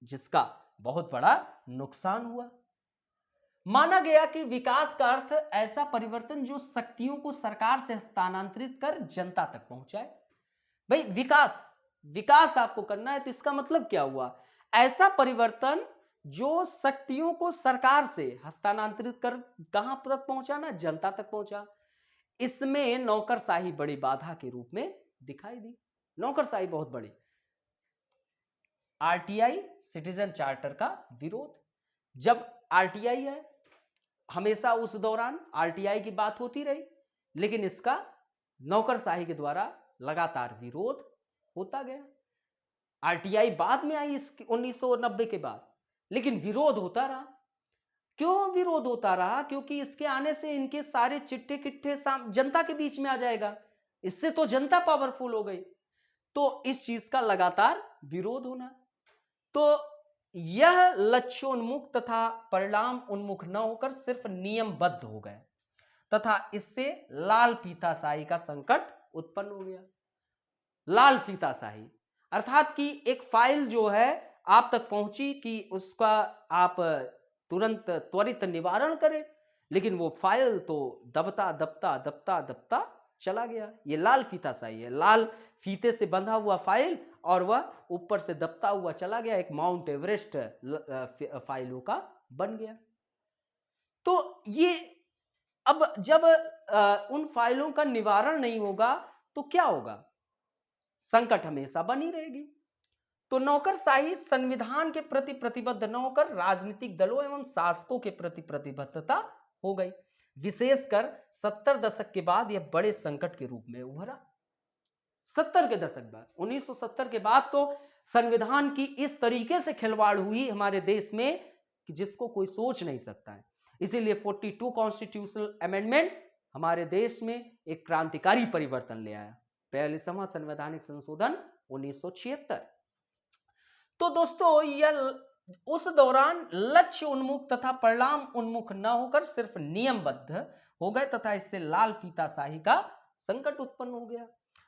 जिसका बहुत बड़ा नुकसान हुआ। माना गया कि विकास का अर्थ ऐसा परिवर्तन जो शक्तियों को सरकार से हस्तांतरित कर जनता तक पहुंचाए। भाई विकास, विकास आपको करना है तो इसका मतलब क्या हुआ? ऐसा परिवर्तन जो शक्तियों को सरकार से हस्तांतरित कर कहां तक पहुंचाना? जनता तक पहुंचा। इसमें नौकरशाही बड़ी बाधा के रूप में दिखाई दी। नौकरशाही बहुत बड़ी। आरटीआई सिटीजन चार्टर का विरोध। जब आरटीआई है, हमेशा उस दौरान आरटीआई की बात होती रही, लेकिन इसका नौकरशाही के द्वारा लगातार विरोध होता गया। आरटीआई बाद में आई 1990 के बाद, लेकिन विरोध होता रहा। क्यों विरोध होता रहा? क्योंकि इसके आने से इनके सारे चिट्ठे किट्ठे जनता के बीच में आ जाएगा, इससे तो जनता पावरफुल हो गई। तो इस चीज का लगातार विरोध होना, तो यह लक्ष्योन्मुख तथा परिणाम उन्मुख न होकर सिर्फ नियमबद्ध हो गए तथा इससे लाल फीताशाही का संकट उत्पन्न हो गया। लाल फीताशाही अर्थात कि एक फाइल जो है आप तक पहुंची कि उसका आप तुरंत त्वरित निवारण करें, लेकिन वो फाइल तो दबता दबता दबता दबता चला गया। ये लाल फीताशाही है, लाल फीते से बंधा हुआ फाइल और वह ऊपर से दबता हुआ चला गया, एक माउंट एवरेस्ट फाइलों का बन गया। तो ये अब जब उन फाइलों का निवारण नहीं होगा तो क्या होगा? संकट हमेशा बनी रहेगी। तो नौकरशाही संविधान के प्रति प्रतिबद्ध न होकर राजनीतिक दलों एवं शासकों के प्रति प्रतिबद्धता हो गई। विशेषकर 70 दशक के बाद यह बड़े संकट के रूप में उभरा। 70 के दशक बाद, 1970 के बाद तो संविधान की इस तरीके से खिलवाड़ हुई हमारे देश में कि जिसको कोई सोच नहीं सकता है। इसीलिए 42 कॉन्स्टिट्यूशनल अमेंडमेंट हमारे देश में एक क्रांतिकारी परिवर्तन ले आया। 42वां संवैधानिक संशोधन 1976। तो दोस्तों यह उस दौरान लक्ष्य उन्मुख तथा परिणाम उन्मुख न होकर सिर्फ नियमबद्ध हो गए तथा इससे लाल फीताशाही का संकट उत्पन्न हो गया।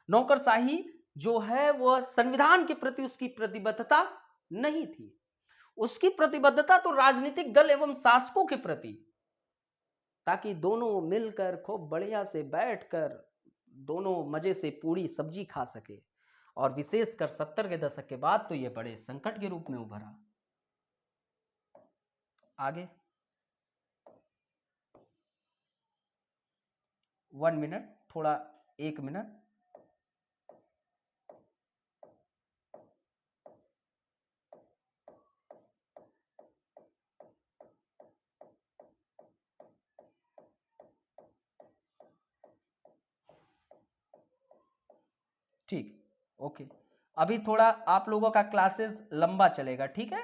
नौकरशाही जो है वह संविधान के प्रति उसकी प्रतिबद्धता नहीं थी, उसकी प्रतिबद्धता तो राजनीतिक दल एवं शासकों के प्रति, ताकि दोनों मिलकर खूब बढ़िया से बैठकर दोनों मजे से पूरी सब्जी खा सके। और विशेषकर 70 के दशक के बाद तो यह बड़े संकट के रूप में उभरा। आगे 1 मिनट, थोड़ा 1 मिनट। ठीक, ओके। अभी थोड़ा आप लोगों का क्लासेस लंबा चलेगा, ठीक है?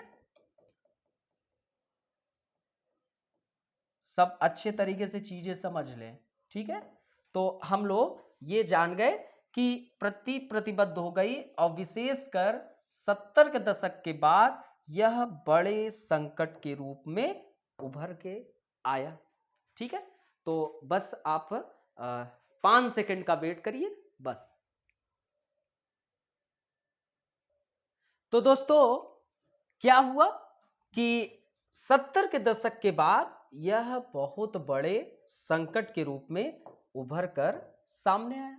सब अच्छे तरीके से चीजें समझ लें, ठीक है? तो हम लोग ये जान गए कि प्रतिबद्ध हो गई और विशेषकर 70 के दशक के बाद यह बड़े संकट के रूप में उभर के आया, ठीक है? तो बस आप 5 सेकंड का वेट करिए बस। तो दोस्तों क्या हुआ कि 70 के दशक के बाद यह बहुत बड़े संकट के रूप में उभर कर सामने आया।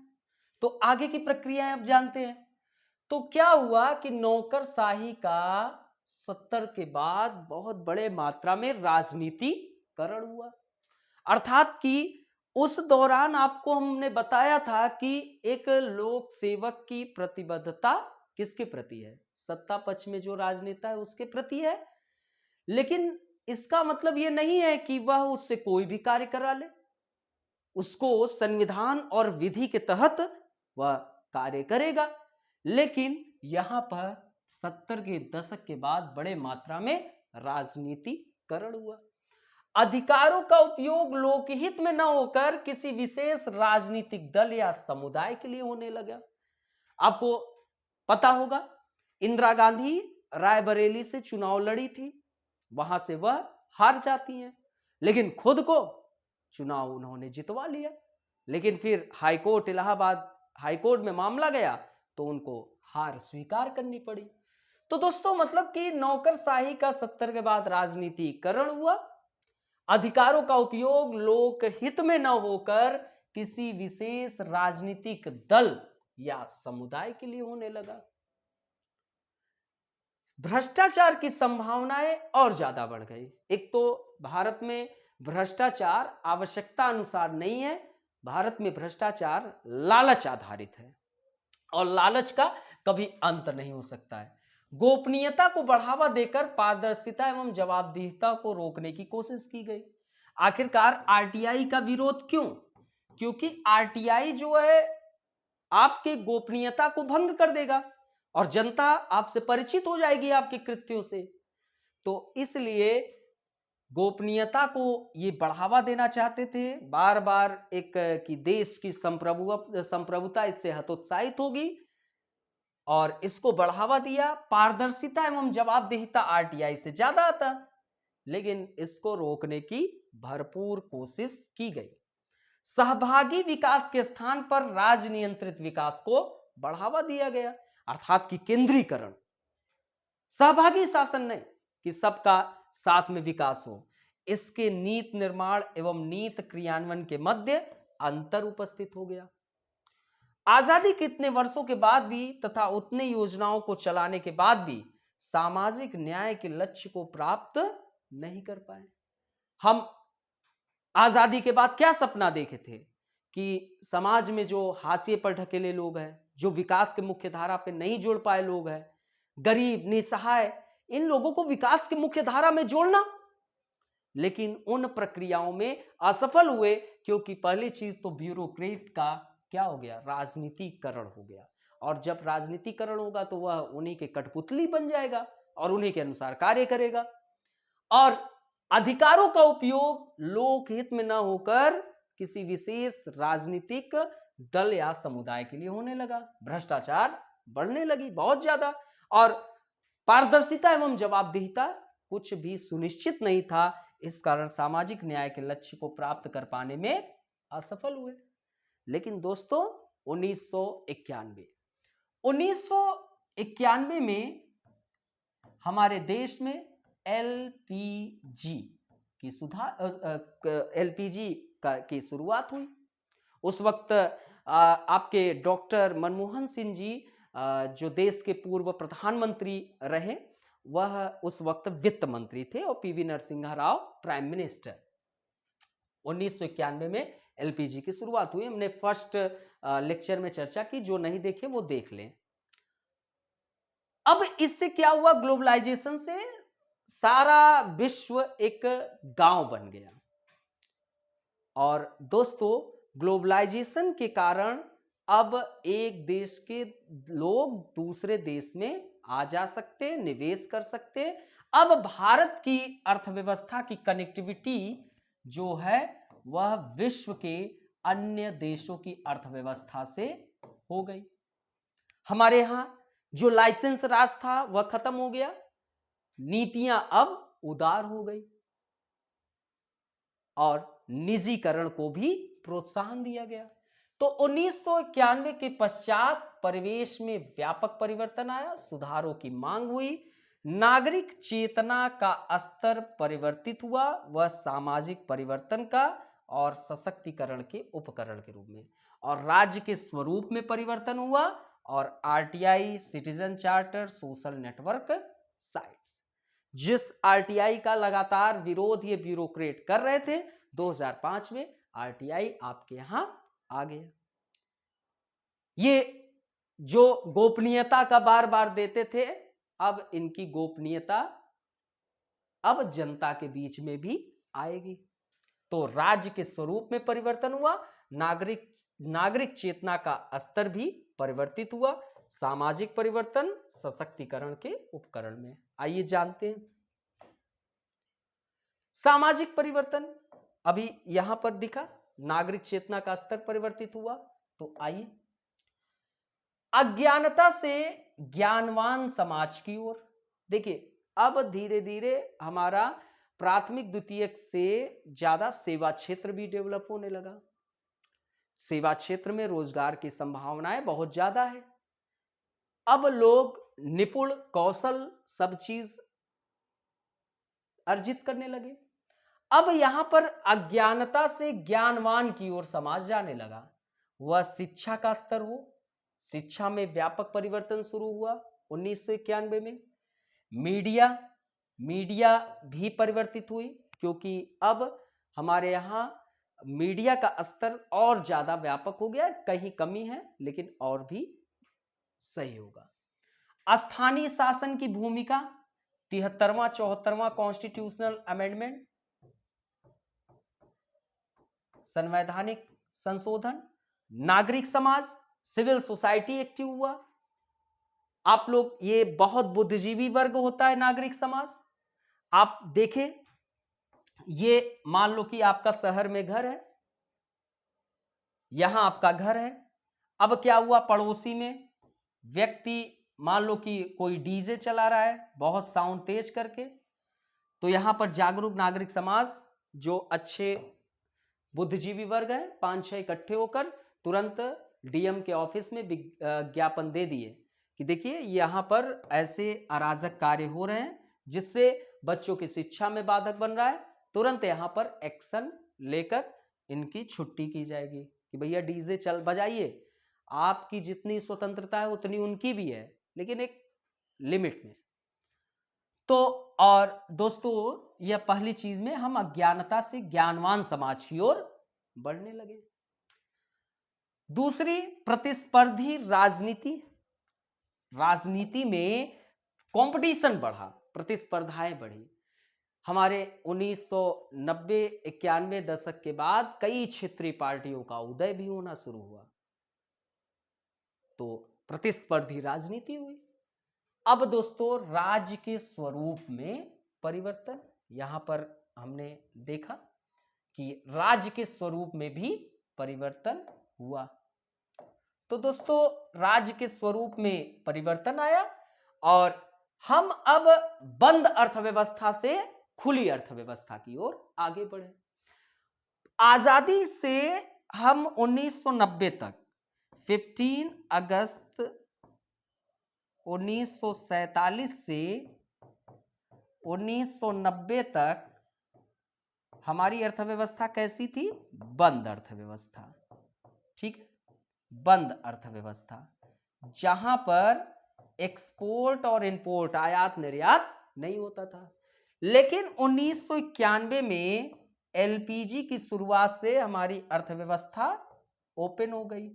तो आगे की प्रक्रिया आप जानते हैं। तो क्या हुआ कि नौकरशाही का 70 के बाद बहुत बड़े मात्रा में राजनीतिकरण हुआ। अर्थात कि उस दौरान आपको हमने बताया था कि एक लोक सेवक की प्रतिबद्धता किसके प्रति है? सत्ता पक्ष में जो राजनेता है उसके प्रति है, लेकिन इसका मतलब यह नहीं है कि वह उससे कोई भी कार्य करा ले। उसको संविधान और विधि के तहत वह कार्य करेगा। लेकिन यहां पर 70 के दशक के बाद बड़े मात्रा में राजनीतिकरण हुआ। अधिकारों का उपयोग लोकहित में न होकर किसी विशेष राजनीतिक दल या समुदाय के लिए होने लगा। आपको पता होगा इंदिरा गांधी रायबरेली से चुनाव लड़ी थी, वहां से वह हार जाती हैं, लेकिन खुद को चुनाव उन्होंने जितवा लिया। लेकिन फिर हाईकोर्ट, इलाहाबाद हाईकोर्ट में मामला गया तो उनको हार स्वीकार करनी पड़ी। तो दोस्तों मतलब कि नौकरशाही का 70 के बाद राजनीतिकरण हुआ। अधिकारों का उपयोग लोकहित में न होकर किसी विशेष राजनीतिक दल या समुदाय के लिए होने लगा। भ्रष्टाचार की संभावनाएं और ज्यादा बढ़ गई। एक तो भारत में भ्रष्टाचार आवश्यकता अनुसार नहीं है, भारत में भ्रष्टाचार लालच आधारित है और लालच का कभी अंत नहीं हो सकता है। गोपनीयता को बढ़ावा देकर पारदर्शिता एवं जवाबदेहिता को रोकने की कोशिश की गई। आखिरकार आरटीआई का विरोध क्यों? क्योंकि आरटीआई जो है आपकी गोपनीयता को भंग कर देगा और जनता आपसे परिचित हो जाएगी आपके कृत्यों से। तो इसलिए गोपनीयता को ये बढ़ावा देना चाहते थे बार बार, एक कि देश की संप्रभुता इससे हतोत्साहित होगी और इसको बढ़ावा दिया। पारदर्शिता एवं जवाबदेहिता आरटीआई से ज्यादा आता, लेकिन इसको रोकने की भरपूर कोशिश की गई। सहभागी विकास के स्थान पर राज नियंत्रित विकास को बढ़ावा दिया गया, अर्थात कि केंद्रीकरण। सहभागी शासन नहीं कि सबका साथ में विकास हो, इसके नीति निर्माण एवं नीति क्रियान्वयन के मध्य अंतर उपस्थित हो गया। आजादी के इतने वर्षों के बाद भी तथा उतने योजनाओं को चलाने के बाद भी सामाजिक न्याय के लक्ष्य को प्राप्त नहीं कर पाए। हम आजादी के बाद क्या सपना देखे थे कि समाज में जो हाशिए पर ढकेले लोग हैं, जो विकास के मुख्य धारा पे नहीं जोड़ पाए लोग हैं, गरीब निसहाय, इन लोगों को विकास के मुख्य धारा में जोड़ना, लेकिन उन प्रक्रियाओं में असफल हुए क्योंकि पहली चीज तो ब्यूरोक्रेट का क्या हो गया, राजनीतिकरण हो गया। और जब राजनीतिकरण होगा तो वह उन्हीं के कठपुतली बन जाएगा और उन्हीं के अनुसार कार्य करेगा और अधिकारों का उपयोग लोकहित में न होकर किसी विशेष राजनीतिक दल या समुदाय के लिए होने लगा। भ्रष्टाचार बढ़ने लगी बहुत ज्यादा और पारदर्शिता एवं जवाबदेहिता कुछ भी सुनिश्चित नहीं था। इस कारण सामाजिक न्याय के लक्ष्य को प्राप्त कर पाने में असफल हुए। लेकिन दोस्तों 1991 में हमारे देश में एलपीजी की शुरुआत हुई। उस वक्त आपके डॉक्टर मनमोहन सिंह जी जो देश के पूर्व प्रधानमंत्री रहे, वह उस वक्त वित्त मंत्री थे और PV Narasimha Rao prime minister. 1991 में एलपीजी की शुरुआत हुई। हमने फर्स्ट लेक्चर में चर्चा की, जो नहीं देखे वो देख लें। अब इससे क्या हुआ, ग्लोबलाइजेशन से सारा विश्व एक गांव बन गया और दोस्तों ग्लोबलाइजेशन के कारण अब एक देश के लोग दूसरे देश में आ जा सकते, निवेश कर सकते। अब भारत की अर्थव्यवस्था की कनेक्टिविटी जो है वह विश्व के अन्य देशों की अर्थव्यवस्था से हो गई। हमारे यहां जो लाइसेंस राज था वह खत्म हो गया, नीतियां अब उदार हो गई और निजीकरण को भी प्रोत्साहन दिया गया। तो 1991 के पश्चात परिवेश में व्यापक परिवर्तन आया, सुधारों की मांग हुई, नागरिक चेतना का स्तर परिवर्तित हुआ, वह सामाजिक परिवर्तन का और सशक्तिकरण के उपकरण के रूप में, और राज्य के स्वरूप में परिवर्तन हुआ और RTI, citizen charter, social network sites. जिस आरटीआई का लगातार विरोध ये ब्यूरोक्रेट कर रहे थे, 2005 में आरटीआई आपके यहां आ गया। ये जो गोपनीयता का बार बार देते थे, अब इनकी गोपनीयता अब जनता के बीच में भी आएगी। तो राज्य के स्वरूप में परिवर्तन हुआ, नागरिक चेतना का स्तर भी परिवर्तित हुआ, सामाजिक परिवर्तन सशक्तिकरण के उपकरण में। आइए जानते हैं सामाजिक परिवर्तन। अभी यहां पर दिखा नागरिक चेतना का स्तर परिवर्तित हुआ, तो आइए अज्ञानता से ज्ञानवान समाज की ओर देखिए। अब धीरे धीरे हमारा प्राथमिक द्वितीयक से ज्यादा सेवा क्षेत्र भी डेवलप होने लगा। सेवा क्षेत्र में रोजगार की संभावनाएं बहुत ज्यादा है। अब लोग निपुण कौशल सब चीज अर्जित करने लगे। अब यहां पर अज्ञानता से ज्ञानवान की ओर समाज जाने लगा। वह शिक्षा का स्तर हो, शिक्षा में व्यापक परिवर्तन शुरू हुआ 1991 में। मीडिया भी परिवर्तित हुई, क्योंकि अब हमारे यहां मीडिया का स्तर और ज्यादा व्यापक हो गया, कहीं कमी है लेकिन और भी सही होगा। स्थानीय शासन की भूमिका, 73वां 74वां कॉन्स्टिट्यूशनल अमेंडमेंट, संवैधानिक संशोधन, नागरिक समाज, सिविल सोसाइटी एक्टिव हुआ। आप लोग, ये बहुत बुद्धिजीवी वर्ग होता है नागरिक समाज। आप देखें, ये मान लो कि आपका शहर में घर है, यहां आपका घर है, अब क्या हुआ, पड़ोसी में व्यक्ति मान लो कि कोई डीजे चला रहा है बहुत साउंड तेज करके, तो यहां पर जागरूक नागरिक समाज जो अच्छे बुद्धिजीवी वर्ग है, 5-6 इकट्ठे होकर तुरंत डीएम के ऑफिस में विज्ञापन दे दिए कि देखिए यहां पर ऐसे अराजक कार्य हो रहे हैं जिससे बच्चों की शिक्षा में बाधक बन रहा है, तुरंत यहां पर एक्शन लेकर इनकी छुट्टी की जाएगी कि भैया डीजे चल बजाइए, आपकी जितनी स्वतंत्रता है उतनी उनकी भी है, लेकिन एक लिमिट में। तो और दोस्तों, यह पहली चीज में हम अज्ञानता से ज्ञानवान समाज की ओर बढ़ने लगे। दूसरी, प्रतिस्पर्धी राजनीति। राजनीति में कंपटीशन बढ़ा, प्रतिस्पर्धाएं बढ़ी। हमारे 1990-91 दशक के बाद कई क्षेत्रीय पार्टियों का उदय भी होना शुरू हुआ, तो प्रतिस्पर्धी राजनीति हुई। अब दोस्तों, राज्य के स्वरूप में परिवर्तन, यहां पर हमने देखा कि राज्य के स्वरूप में भी परिवर्तन हुआ। तो दोस्तों, राज्य के स्वरूप में परिवर्तन आया और हम अब बंद अर्थव्यवस्था से खुली अर्थव्यवस्था की ओर आगे बढ़े। आजादी से हम 1990 तक, 15 अगस्त 1947 से 1990 तक हमारी अर्थव्यवस्था कैसी थी? बंद अर्थव्यवस्था। ठीक है, बंद अर्थव्यवस्था, जहां पर एक्सपोर्ट और इंपोर्ट, आयात निर्यात नहीं होता था। लेकिन 1991 में एलपीजी की शुरुआत से हमारी अर्थव्यवस्था ओपन हो गई।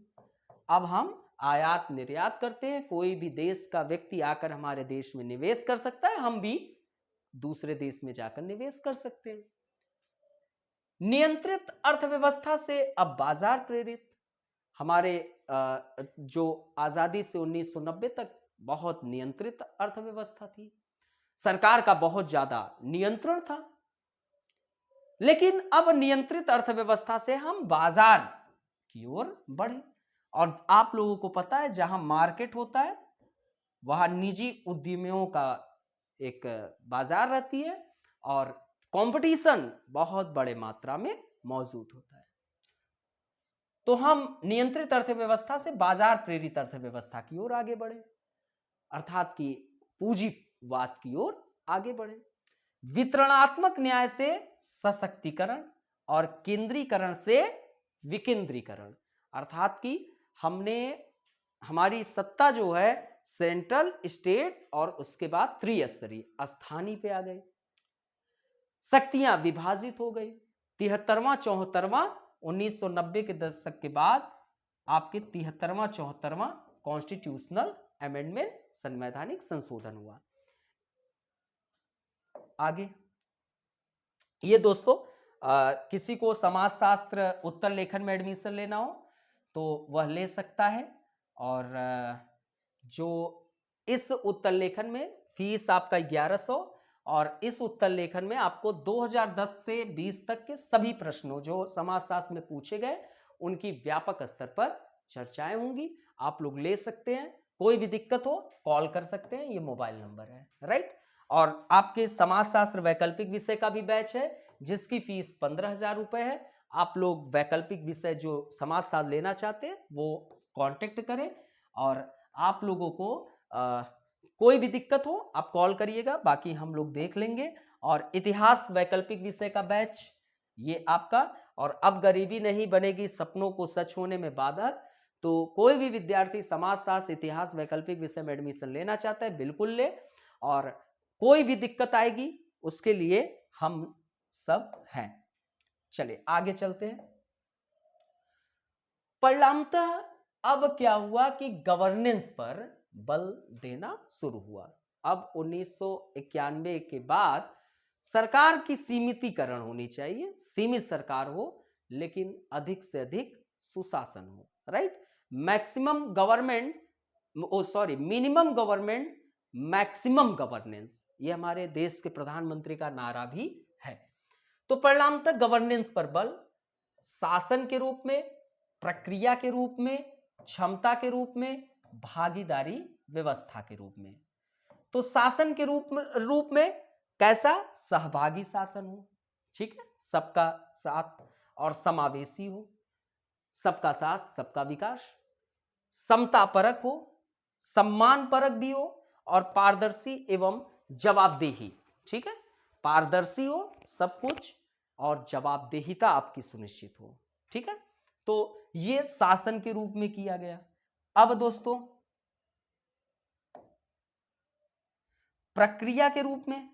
अब हम आयात निर्यात करते हैं, कोई भी देश का व्यक्ति आकर हमारे देश में निवेश कर सकता है, हम भी दूसरे देश में जाकर निवेश कर सकते हैं। नियंत्रित अर्थव्यवस्था से अब बाजार प्रेरित। हमारे जो आजादी से 1990 तक बहुत नियंत्रित अर्थव्यवस्था थी, सरकार का बहुत ज्यादा नियंत्रण था। लेकिन अब नियंत्रित अर्थव्यवस्था से हम बाजार की ओर बढ़े, और आप लोगों को पता है जहां मार्केट होता है वहां निजी उद्यमियों का एक बाजार रहती है और कंपटीशन बहुत बड़े मात्रा में मौजूद होता है। तो हम नियंत्रित अर्थव्यवस्था से बाजार प्रेरित अर्थव्यवस्था की ओर आगे बढ़े, अर्थात कि पूंजीवाद की ओर आगे बढ़े। वितरणात्मक न्याय से सशक्तिकरण और केंद्रीकरण से विकेंद्रीकरण, अर्थात कि हमने हमारी सत्ता जो है सेंट्रल, स्टेट और उसके बाद त्रिस्तरीय, स्थानीय पे आ गई। शक्तियां विभाजित हो गई। 73वां 74वां 1990 के दशक के बाद आपके 73वां 74वां कॉन्स्टिट्यूशनल अमेंडमेंट, संवैधानिक संशोधन हुआ। आगे ये दोस्तों, किसी को समाजशास्त्र उत्तर लेखन में एडमिशन लेना हो तो वह ले सकता है, और जो इस उत्तर लेखन में फीस आपका 1100, और इस उत्तर लेखन में आपको 2010 से 20 तक के सभी प्रश्नों जो समाजशास्त्र में पूछे गए उनकी व्यापक स्तर पर चर्चाएं होंगी। आप लोग ले सकते हैं, कोई भी दिक्कत हो कॉल कर सकते हैं, ये मोबाइल नंबर है, राइट। और आपके समाजशास्त्र वैकल्पिक विषय का भी बैच है जिसकी फीस 15,000 रुपए है। आप लोग वैकल्पिक विषय जो समाजशास्त्र लेना चाहते हैं वो कांटेक्ट करें, और आप लोगों को कोई भी दिक्कत हो आप कॉल करिएगा, बाकी हम लोग देख लेंगे। और इतिहास वैकल्पिक विषय का बैच ये आपका, और अब गरीबी नहीं बनेगी सपनों को सच होने में बाधक, तो कोई भी विद्यार्थी समाजशास्त्र इतिहास वैकल्पिक विषय में एडमिशन लेना चाहता है बिल्कुल ले, और कोई भी दिक्कत आएगी उसके लिए हम सब हैं। चलिए आगे चलते हैं। परिणामतः अब क्या हुआ कि गवर्नेंस पर बल देना शुरू हुआ। अब 1991 के बाद सरकार की सीमितीकरण होनी चाहिए, सीमित सरकार हो लेकिन अधिक से अधिक सुशासन हो, right. Maximum government, minimum government maximum governance, ये हमारे देश के प्रधानमंत्री का नारा भी है। तो परिणामतः गवर्नेंस पर बल, शासन के रूप में, प्रक्रिया के रूप में, क्षमता के रूप में, भागीदारी व्यवस्था के रूप में। तो शासन के रूप में कैसा? सहभागी शासन हो, ठीक है, सबका साथ और समावेशी हो, सबका साथ सबका विकास, समता परक हो, सम्मान परक भी हो और पारदर्शी एवं जवाबदेही, ठीक है, पारदर्शी हो सब कुछ और जवाबदेहिता आपकी सुनिश्चित हो, ठीक है। तो ये शासन के रूप में किया गया। अब दोस्तों प्रक्रिया के रूप में,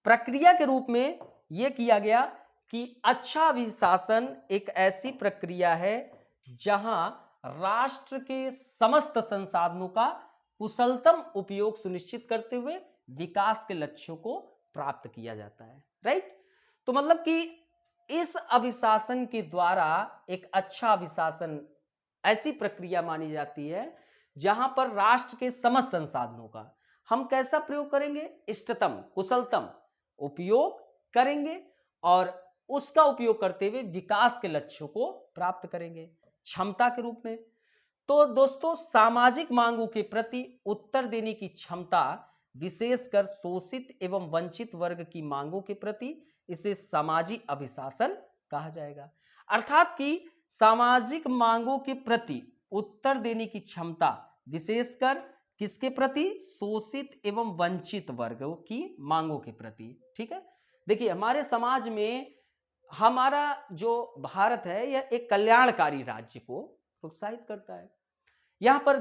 प्रक्रिया के रूप में यह किया गया कि अच्छा अभिशासन एक ऐसी प्रक्रिया है जहां राष्ट्र के समस्त संसाधनों का कुशलतम उपयोग सुनिश्चित करते हुए विकास के लक्ष्यों को प्राप्त किया जाता है, राइट। तो मतलब कि इस अभिशासन के द्वारा एक अच्छा अभिशासन ऐसी प्रक्रिया मानी जाती है जहां पर राष्ट्र के समस्त संसाधनों का हम कैसा प्रयोग करेंगे? इष्टतम कुशलतम उपयोग करेंगे और उसका उपयोग करते हुए विकास के लक्ष्यों को प्राप्त करेंगे। क्षमता के रूप में, तो दोस्तों सामाजिक मांगों के प्रति उत्तर देने की क्षमता, विशेषकर शोषित एवं वंचित वर्ग की मांगों के प्रति, इसे सामाजिक अभिशासन कहा जाएगा। अर्थात कि सामाजिक मांगों के प्रति उत्तर देने की क्षमता, विशेषकर किसके प्रति? शोषित एवं वंचित वर्गों की मांगों के प्रति, ठीक है। देखिए हमारे समाज में हमारा जो भारत है यह एक कल्याणकारी राज्य को प्रोत्साहित करता है। यहाँ पर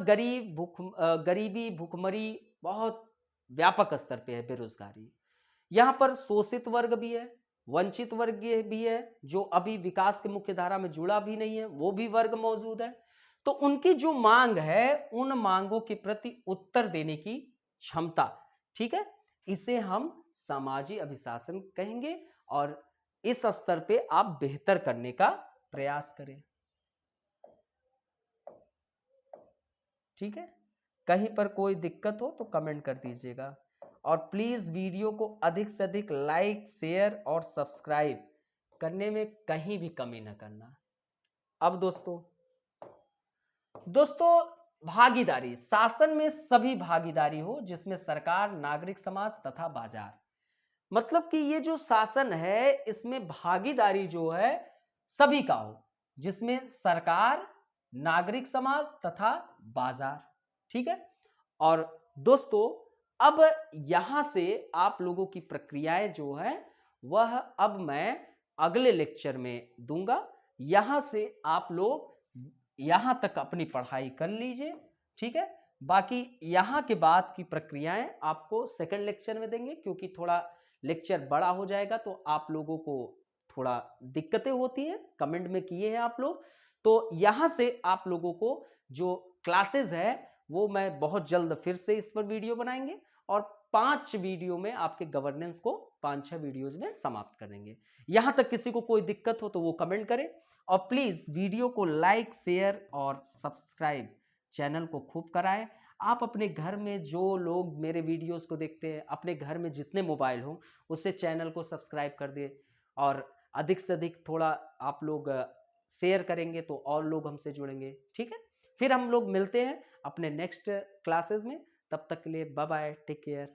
गरीबी, भूखमरी बहुत व्यापक स्तर पे है, बेरोजगारी। यहाँ पर शोषित वर्ग भी है, वंचित वर्ग भी है, जो अभी विकास के मुख्य धारा में जुड़ा भी नहीं है, वो भी वर्ग मौजूद है। तो उनकी जो मांग है उन मांगों के प्रति उत्तर देने की क्षमता, ठीक है, इसे हम सामाजिक अभिशासन कहेंगे और इस स्तर पे आप बेहतर करने का प्रयास करें, ठीक है। कहीं पर कोई दिक्कत हो तो कमेंट कर दीजिएगा और प्लीज वीडियो को अधिक से अधिक लाइक, शेयर और सब्सक्राइब करने में कहीं भी कमी न करना। अब दोस्तों भागीदारी, शासन में सभी भागीदारी हो जिसमें सरकार, नागरिक समाज तथा बाजार, मतलब कि ये जो शासन है इसमें भागीदारी जो है सभी का हो, जिसमें सरकार, नागरिक समाज तथा बाजार, ठीक है। और दोस्तों अब यहां से आप लोगों की प्रक्रियाएं जो है वह अब मैं अगले लेक्चर में दूंगा। यहां से आप लोग यहां तक अपनी पढ़ाई कर लीजिए, ठीक है। बाकी यहां के बाद की प्रक्रियाएं आपको सेकंड लेक्चर में देंगे, क्योंकि थोड़ा लेक्चर बड़ा हो जाएगा तो आप लोगों को थोड़ा दिक्कतें होती है, कमेंट में किए हैं आप लोग। तो यहां से आप लोगों को जो क्लासेस है वो मैं बहुत जल्द फिर से इस पर वीडियो बनाएंगे और 5 वीडियो में आपके गवर्नेंस को 5-6 वीडियोज में समाप्त करेंगे। यहां तक किसी को कोई दिक्कत हो तो वो कमेंट करें और प्लीज वीडियो को लाइक, शेयर और सब्सक्राइब चैनल को खूब कराएं। आप अपने घर में जो लोग मेरे वीडियोस को देखते हैं, अपने घर में जितने मोबाइल हो उससे चैनल को सब्सक्राइब कर दे और अधिक से अधिक थोड़ा आप लोग शेयर करेंगे तो और लोग हमसे जुड़ेंगे, ठीक है। फिर हम लोग मिलते हैं अपने नेक्स्ट क्लासेस में, तब तक के लिए बाय बाय, टेक केयर।